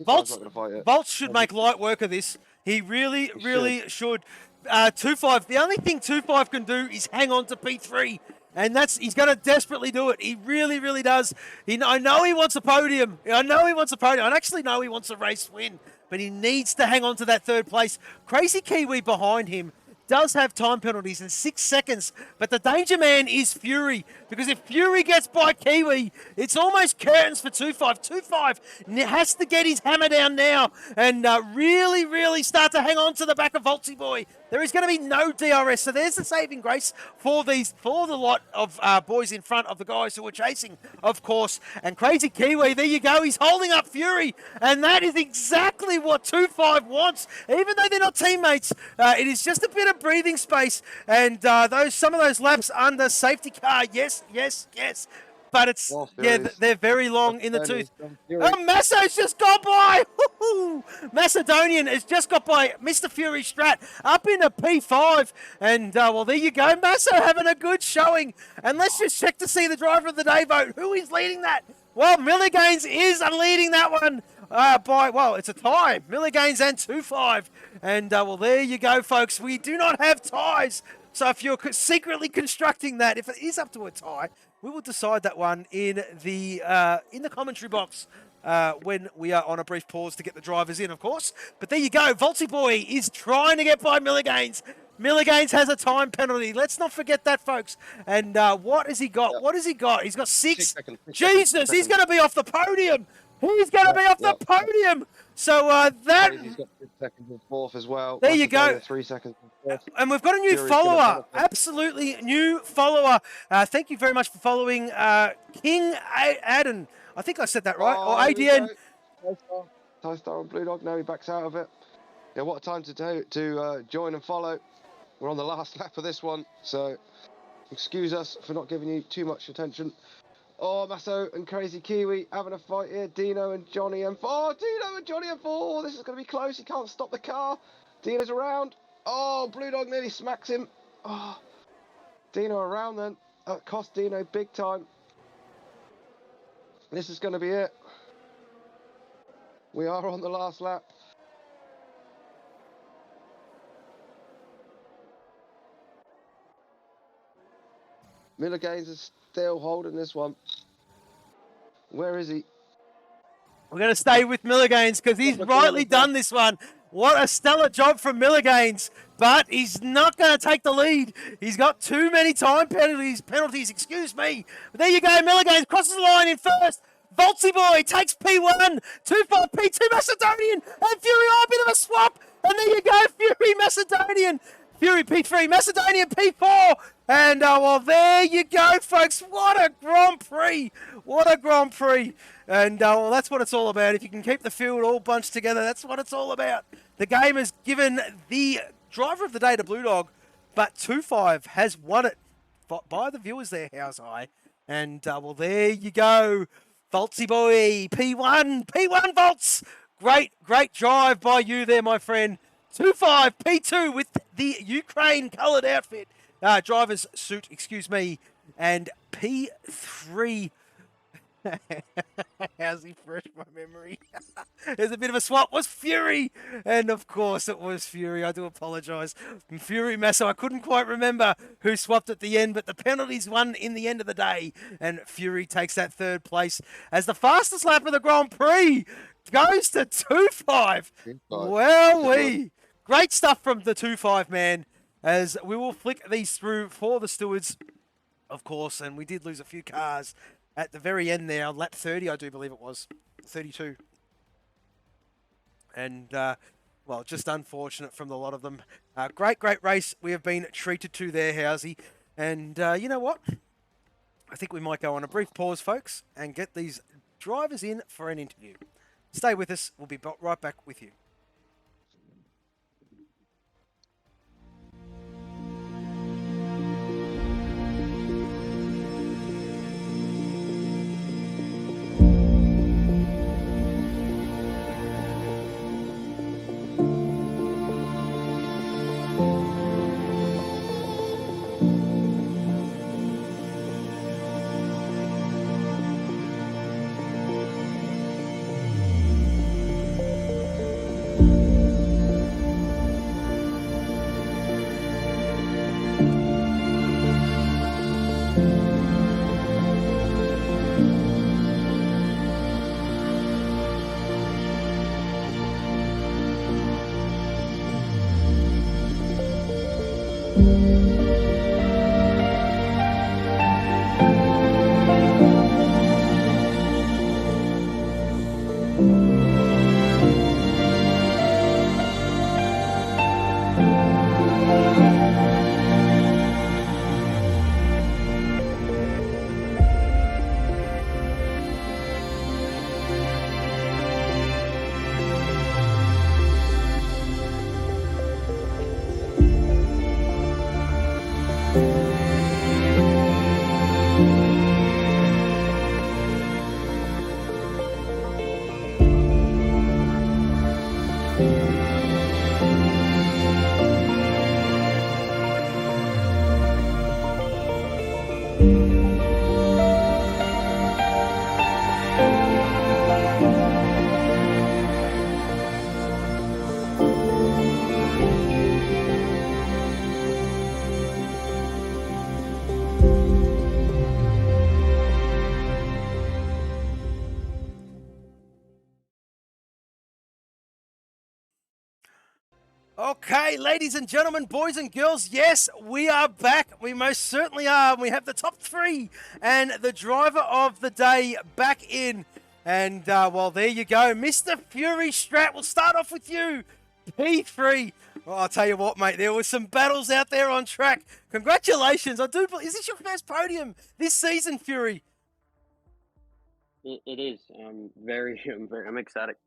Volts should make light work of this. He really should. 2.5. The only thing 2.5 can do is hang on to P3, and he's going to desperately do it. He really does. I know he wants a podium. I actually know he wants a race win, but he needs to hang on to that 3rd place. Crazy Kiwi behind him does have time penalties in 6 seconds, but the danger man is Fury, because if Fury gets by Kiwi, it's almost curtains for 2.5. 2.5 has to get his hammer down now and really start to hang on to the back of Voltsy Boy. There is going to be no DRS, so there's the saving grace for the lot of boys in front of the guys who are chasing, of course. And Crazy Kiwi, there you go, he's holding up Fury, and that is exactly what 2.5 wants. Even though they're not teammates, it is just a bit of breathing space, and some of those laps under safety car, yes. But it's, they're very long in the tooth. Oh, Masso's just got by! Macedonian has just got by Mr. Fury Strat up into P5. And, well, there you go. Masso having a good showing. And let's just check to see the driver of the day vote. Who is leading that? Well, Miller Gaines is leading that one it's a tie. Miller Gaines and 2.5. And, well, there you go, folks. We do not have ties. So if you're secretly constructing that, if it is up to a tie, we will decide that one in the commentary box when we are on a brief pause to get the drivers in, of course. But there you go. Voltsy Boy is trying to get by Miller Gaines. Miller Gaines has a time penalty. Let's not forget that, folks. And what has he got? Yep. What has he got? He's got 6 seconds. Jesus, he's going to be off the podium. He's going to be off the podium. So that... He's got 6 seconds and 4th as well. There you go. 3 seconds and 4th. And we've got a new follower. Absolutely new follower. Thank you very much for following King Aden. I think I said that right. Or ADN. Ty-Star on Blue Dog. Now he backs out of it. Yeah, what a time to join and follow. We're on the last lap of this one, so excuse us for not giving you too much attention. Oh, Masso and Crazy Kiwi having a fight here. Dino and Johnny M4. Oh, Dino and Johnny M4. Oh, this is going to be close. He can't stop the car. Dino's around. Oh, Blue Dog nearly smacks him. Oh, Dino around then. That cost Dino big time. This is going to be it. We are on the last lap. Miller Gaines is still holding this one. Where is he? We're going to stay with Miller Gaines because he's rightly done this one. What a stellar job from Miller Gaines. But he's not going to take the lead. He's got too many time penalties, excuse me. But there you go, Miller Gaines crosses the line in first. Voltsy Boy takes P1, 2.5 P2 Macedonian, and Fury, a bit of a swap. And there you go, Fury Macedonian. Fury P3, Macedonian P4. And, well, there you go, folks. What a Grand Prix. What a Grand Prix. And, well, that's what it's all about. If you can keep the field all bunched together, that's what it's all about. The game has given the driver of the day to Blue Dog, but 2.5 has won it by the viewers there, how's high. And, well, there you go. Voltsy Boy, P1 Volts. Great drive by you there, my friend. 2.5 P2 with the Ukraine coloured outfit. Driver's suit, excuse me. And P3. How's he fresh my memory? There's a bit of a swap. Was Fury, and of course it was Fury. I do apologise, Fury Masso. I couldn't quite remember who swapped at the end, but the penalties won in the end of the day, and Fury takes that third place as the fastest lap of the Grand Prix goes to 2.5. Well, great stuff from the 2.5 man. As we will flick these through for the stewards, of course, and we did lose a few cars at the very end there, on lap 30, I do believe it was, 32. And, well, just unfortunate from the lot of them. Great race we have been treated to there, Housey. And you know what? I think we might go on a brief pause, folks, and get these drivers in for an interview. Stay with us. We'll be right back with you. Okay, ladies and gentlemen, boys and girls, yes, we are back. We most certainly are. We have the top three and the driver of the day back in. And, well, there you go. Mr. Fury Strat, we'll start off with you. P3. Well, I'll tell you what, mate, there were some battles out there on track. Congratulations. Is this your first podium this season, Fury? It is. I'm ecstatic.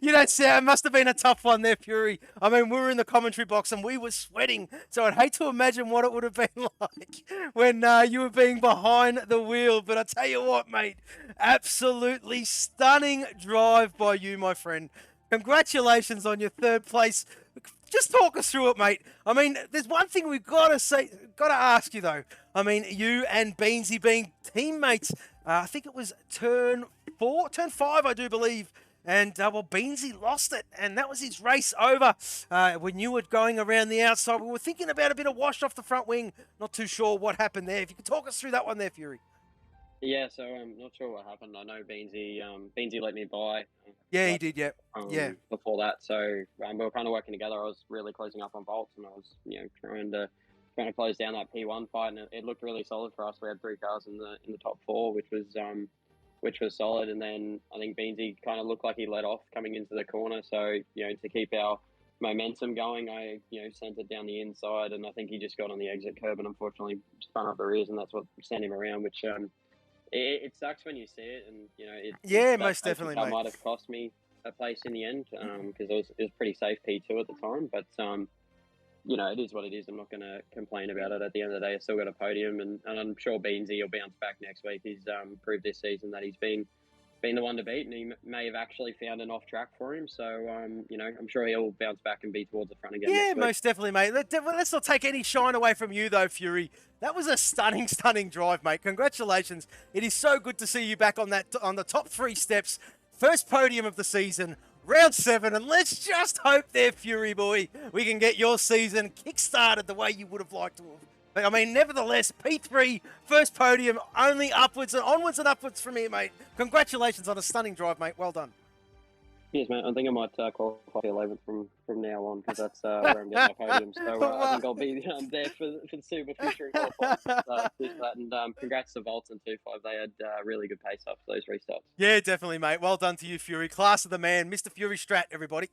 You don't sound. It must have been a tough one there, Fury. I mean, we were in the commentary box and we were sweating. So I'd hate to imagine what it would have been like when you were being behind the wheel. But I tell you what, mate, absolutely stunning drive by you, my friend. Congratulations on your third place. Just talk us through it, mate. I mean, there's one thing we've got to ask you though. I mean, you and Beansy being teammates. I think it was turn 5, I do believe. And, well, Beansy lost it, and that was his race over. When you were going around the outside, we were thinking about a bit of wash off the front wing. Not too sure what happened there. If you could talk us through that one there, Fury. Yeah, so I'm not sure what happened. I know Beansy let me by. Yeah, he did, yeah. Yeah. Before that, so we were kind of working together. I was really closing up on volts, and I was, trying to close down that P1 fight, and it looked really solid for us. We had 3 cars in the top 4, which was solid. And then I think Beansy kind of looked like he let off coming into the corner. So, to keep our momentum going, I, sent it down the inside, and I think he just got on the exit curb and unfortunately spun up the rears, and that's what sent him around, which it sucks when you see it, and most definitely, mate. Might have cost me a place in the end because it was pretty safe P2 at the time, but it is what it is. I'm not going to complain about it. At the end of the day, I still got a podium, and I'm sure Beansy will bounce back next week. He's proved this season that he's been been the one to beat, and he may have actually found an off track for him. So, you know, I'm sure he'll bounce back and be towards the front again. Yeah, next week. most definitely, mate. Let's not take any shine away from you, though, Fury. That was a stunning, stunning drive, mate. Congratulations. It is so good to see you back on the top 3 steps. First podium of the season, round 7, and let's just hope there, Fury boy, we can get your season kick-started the way you would have liked to have. But, I mean, nevertheless, P3, first podium, only upwards and onwards and upwards from here, mate. Congratulations on a stunning drive, mate. Well done. Yes, mate. I think I might qualify 11th from now on, because that's where I'm getting my podium. So I think I'll be there for the Super Future and qualifying. And congrats to Volts and 2.5. They had really good pace after those restarts. Yeah, definitely, mate. Well done to you, Fury. Class of the man, Mr. Fury Strat, everybody.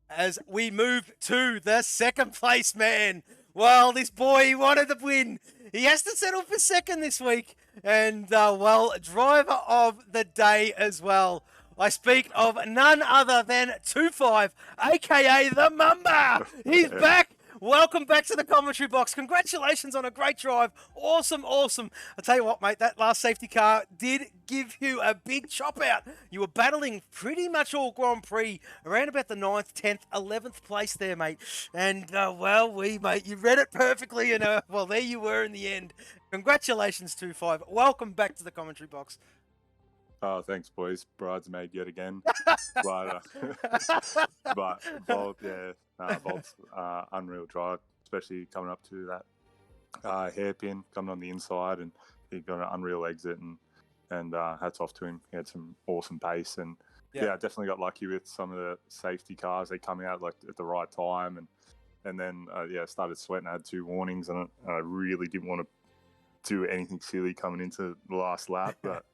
As we move to the second place man. Well, this boy, he wanted the win. He has to settle for second this week. And, well, driver of the day as well. I speak of none other than 2.5, a.k.a. the Mamba. He's back. Welcome back to the commentary box. Congratulations on a great drive. Awesome, awesome. I'll tell you what, mate, that last safety car did give you a big chop out. You were battling pretty much all Grand Prix, around about the 9th, 10th, 11th place there, mate. And, well, mate, you read it perfectly, and, well, there you were in the end. Congratulations, 2.5. Welcome back to the commentary box. Oh, thanks, boys. Bridesmaid yet again. but Bolt, Bolt's unreal drive, especially coming up to that hairpin, coming on the inside, and he got an unreal exit, and hats off to him. He had some awesome pace, and yeah, definitely got lucky with some of the safety cars. They coming out like at the right time, and then started sweating. I had 2 warnings, and I really didn't want to do anything silly coming into the last lap, but.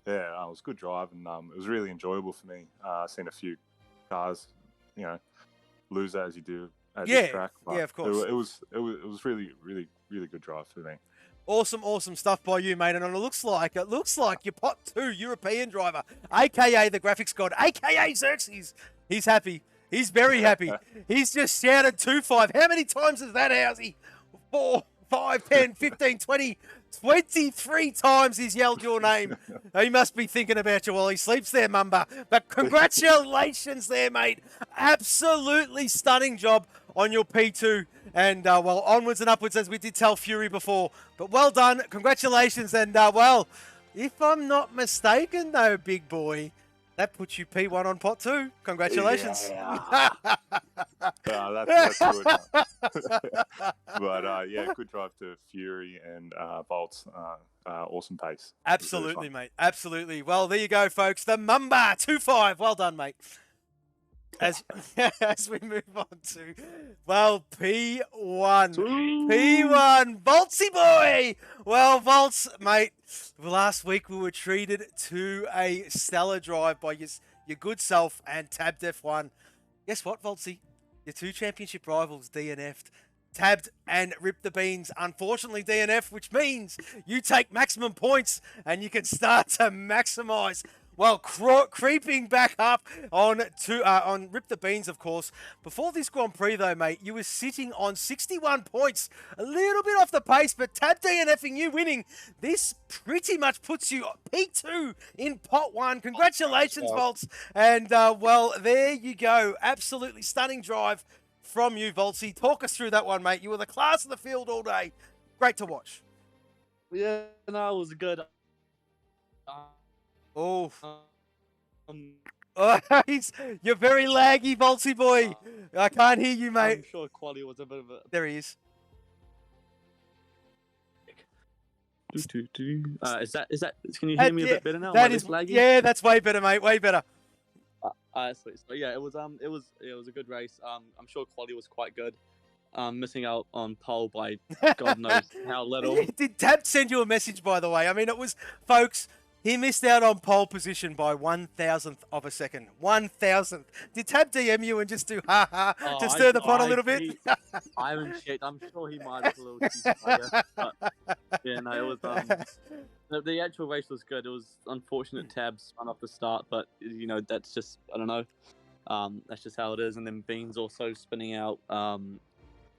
Yeah, it was a good drive, and it was really enjoyable for me. Seen a few cars, lose as you do at this track. Yeah, of course. It was really, really, really good drive for me. Awesome, awesome stuff by you, mate. And it looks like your pot 2 European driver, aka the graphics god, aka Xerxes. He's happy. He's very happy. He's just shouted 2.5. How many times is that, Housey? 4, 5, 10, 15, 20. 23 times he's yelled your name. He must be thinking about you while he sleeps there, Mamba. But congratulations there, mate. Absolutely stunning job on your P2. And, well, onwards and upwards, as we did tell Fury before. But well done. Congratulations. And, well, if I'm not mistaken, though, big boy, that puts you P1 on pot 2. Congratulations. Yeah. That's good. But, good drive to Fury and Bolt's awesome pace. Absolutely, mate. Absolutely. Well, there you go, folks. The Mamba 2.5. Well done, mate. As we move on to, well, P1. P1. Voltsy boy. Well, Volts, mate, last week we were treated to a stellar drive by your good self and Tabbed F1. Guess what, Voltsy? Your 2 championship rivals DNF'd. Tabbed and Rip the Beans, unfortunately DNF, which means you take maximum points and you can start to maximize. Well, creeping back up on Rip the Beans, of course. Before this Grand Prix, though, mate, you were sitting on 61 points. A little bit off the pace, but Tab DNFing you winning. This pretty much puts you P2 in pot 1. Congratulations, Volts. And, well, there you go. Absolutely stunning drive from you, Voltsy. Talk us through that one, mate. You were the class of the field all day. Great to watch. Yeah, no, it was good. Oh, you're very laggy, Voltsy boy. I can't hear you, mate. I'm sure quality was a bit of a... There he is. Is that? Can you hear me a bit better now? That is laggy? Yeah, that's way better, mate. Way better. Sweet. So yeah, it was a good race. I'm sure quality was quite good. Missing out on pole by God knows how little. Did Tab send you a message, by the way? I mean, it was, folks. He missed out on pole position by 1,000th of a second. 1,000th. Did Tab DM you and just do to stir the pot a little bit? I haven't checked. I'm sure he might have a little cheeky, but yeah, no, it was the actual race was good. It was unfortunate Tabs run off the start, but that's just, I don't know. That's just how it is. And then Beans also spinning out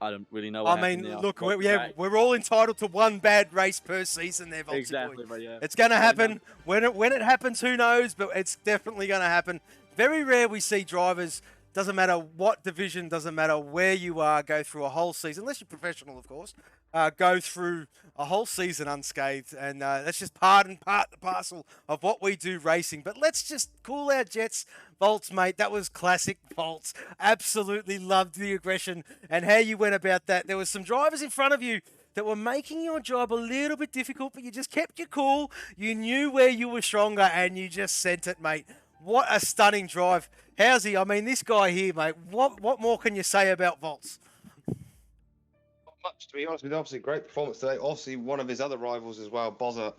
I don't really know. I What happened mean, there. look, What- we're all entitled to one bad race per season there, Voltsy boy. Exactly, but yeah. It's going to Well, happen. When it happens, who knows? But it's definitely going to happen. Very rare we see drivers, doesn't matter what division, doesn't matter where you are, go through a whole season, unless you're professional, of course, go through a whole season unscathed. And that's just part and parcel of what we do racing. But let's just cool our jets, Volts, mate. That was classic Volts. Absolutely loved the aggression and how you went about that. There was some drivers in front of you that were making your job a little bit difficult, but you just kept your cool. You knew where you were stronger, and you just sent it, mate. What a stunning drive. How's he? I mean, this guy here, mate, what more can you say about Volts? Not much, to be honest with you. Obviously, great performance today. Obviously, one of his other rivals as well, Bozza,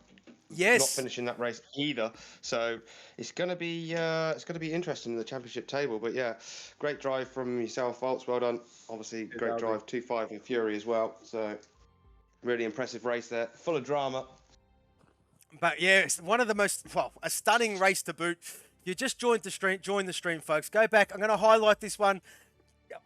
Yes. not finishing that race either. So it's going to be interesting in the championship table. But yeah, great drive from yourself, Volts. Well done. Obviously, great drive, 2-5 in Fury as well. So really impressive race there, full of drama. But yeah, it's one of the most, a stunning race to boot. You just join the stream, folks. Go back. I'm going to highlight this one,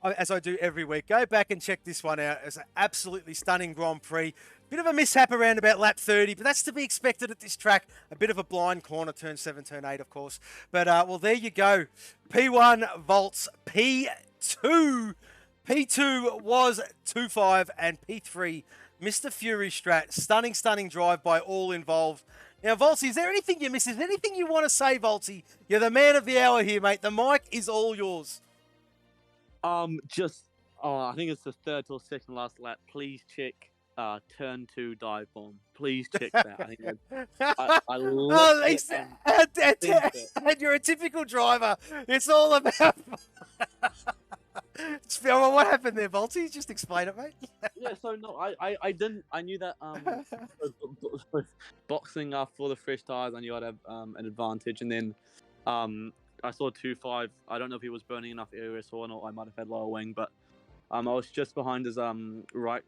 as I do every week. Go back and check this one out. It's an absolutely stunning Grand Prix. Bit of a mishap around about lap 30, but that's to be expected at this track. A bit of a blind corner, turn 7, turn 8, of course. But, well, there you go. P1 Volts, P2 was 2-5, and P3 Mr. Fury Strat. Stunning drive by all involved. Now, Voltsy, is there anything you miss? Is there anything you want to say, Voltsy? You're the man of the hour here, mate. The mic is all yours. I think it's the third or second last lap. Please check turn 2 dive bomb. Please check that. I think I love it. And you're a typical driver. It's all about... What happened there, Voltsy? Just explain it, mate. Yeah, so no, I didn't. I knew that boxing for the fresh tires, I knew I'd have an advantage, and then I saw 2-5. I don't know if he was burning enough air or not. I might have had lower wing, but I was just behind his right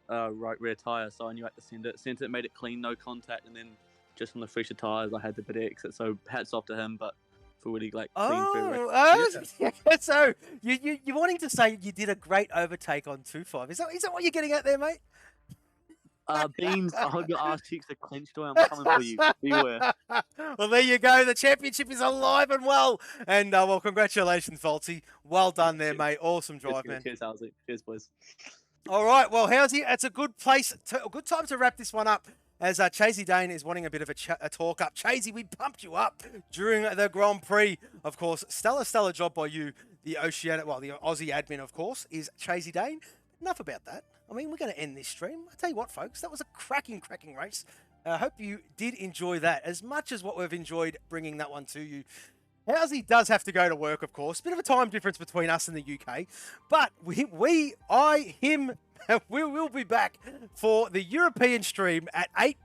rear tire, so I knew I had to send it. Sent it, made it clean, no contact, and then just on the fresher tires, I had the bit of exit. So hats off to him, but. Really clean So you're wanting to say you did a great overtake on 2-5? Is that what you're getting at there, mate? Beans, I hope your ass cheeks are clenched away. I'm coming for you. Beware. Well, there you go. The championship is alive and well. And well, congratulations, Voltsy. Well done there, mate. Awesome drive, man. Cheers, Halsey. Cheers, boys. All right. Well, Howsy, it's a good good time to wrap this one up. As Chasey Dane is wanting a bit of a talk up. Chasey, we pumped you up during the Grand Prix. Of course, stellar job by you. The Aussie admin, of course, is Chasey Dane. Enough about that. I mean, we're going to end this stream. I tell you what, folks, that was a cracking race. I hope you did enjoy that as much as what we've enjoyed bringing that one to you. Howsy does have to go to work, of course. Bit of a time difference between us and the UK. But we will be back for the European stream at 8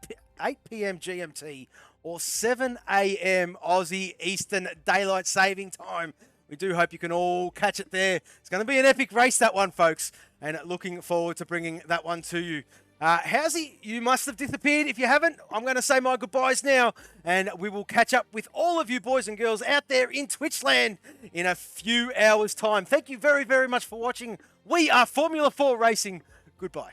p.m. GMT or 7 a.m. Aussie Eastern Daylight Saving Time. We do hope you can all catch it there. It's going to be an epic race, that one, folks. And looking forward to bringing that one to you. Howsy, you must have disappeared. If you haven't, I'm going to say my goodbyes now. And we will catch up with all of you boys and girls out there in Twitch land in a few hours' time. Thank you very, very much for watching. We are Formula 4 Racing. Goodbye.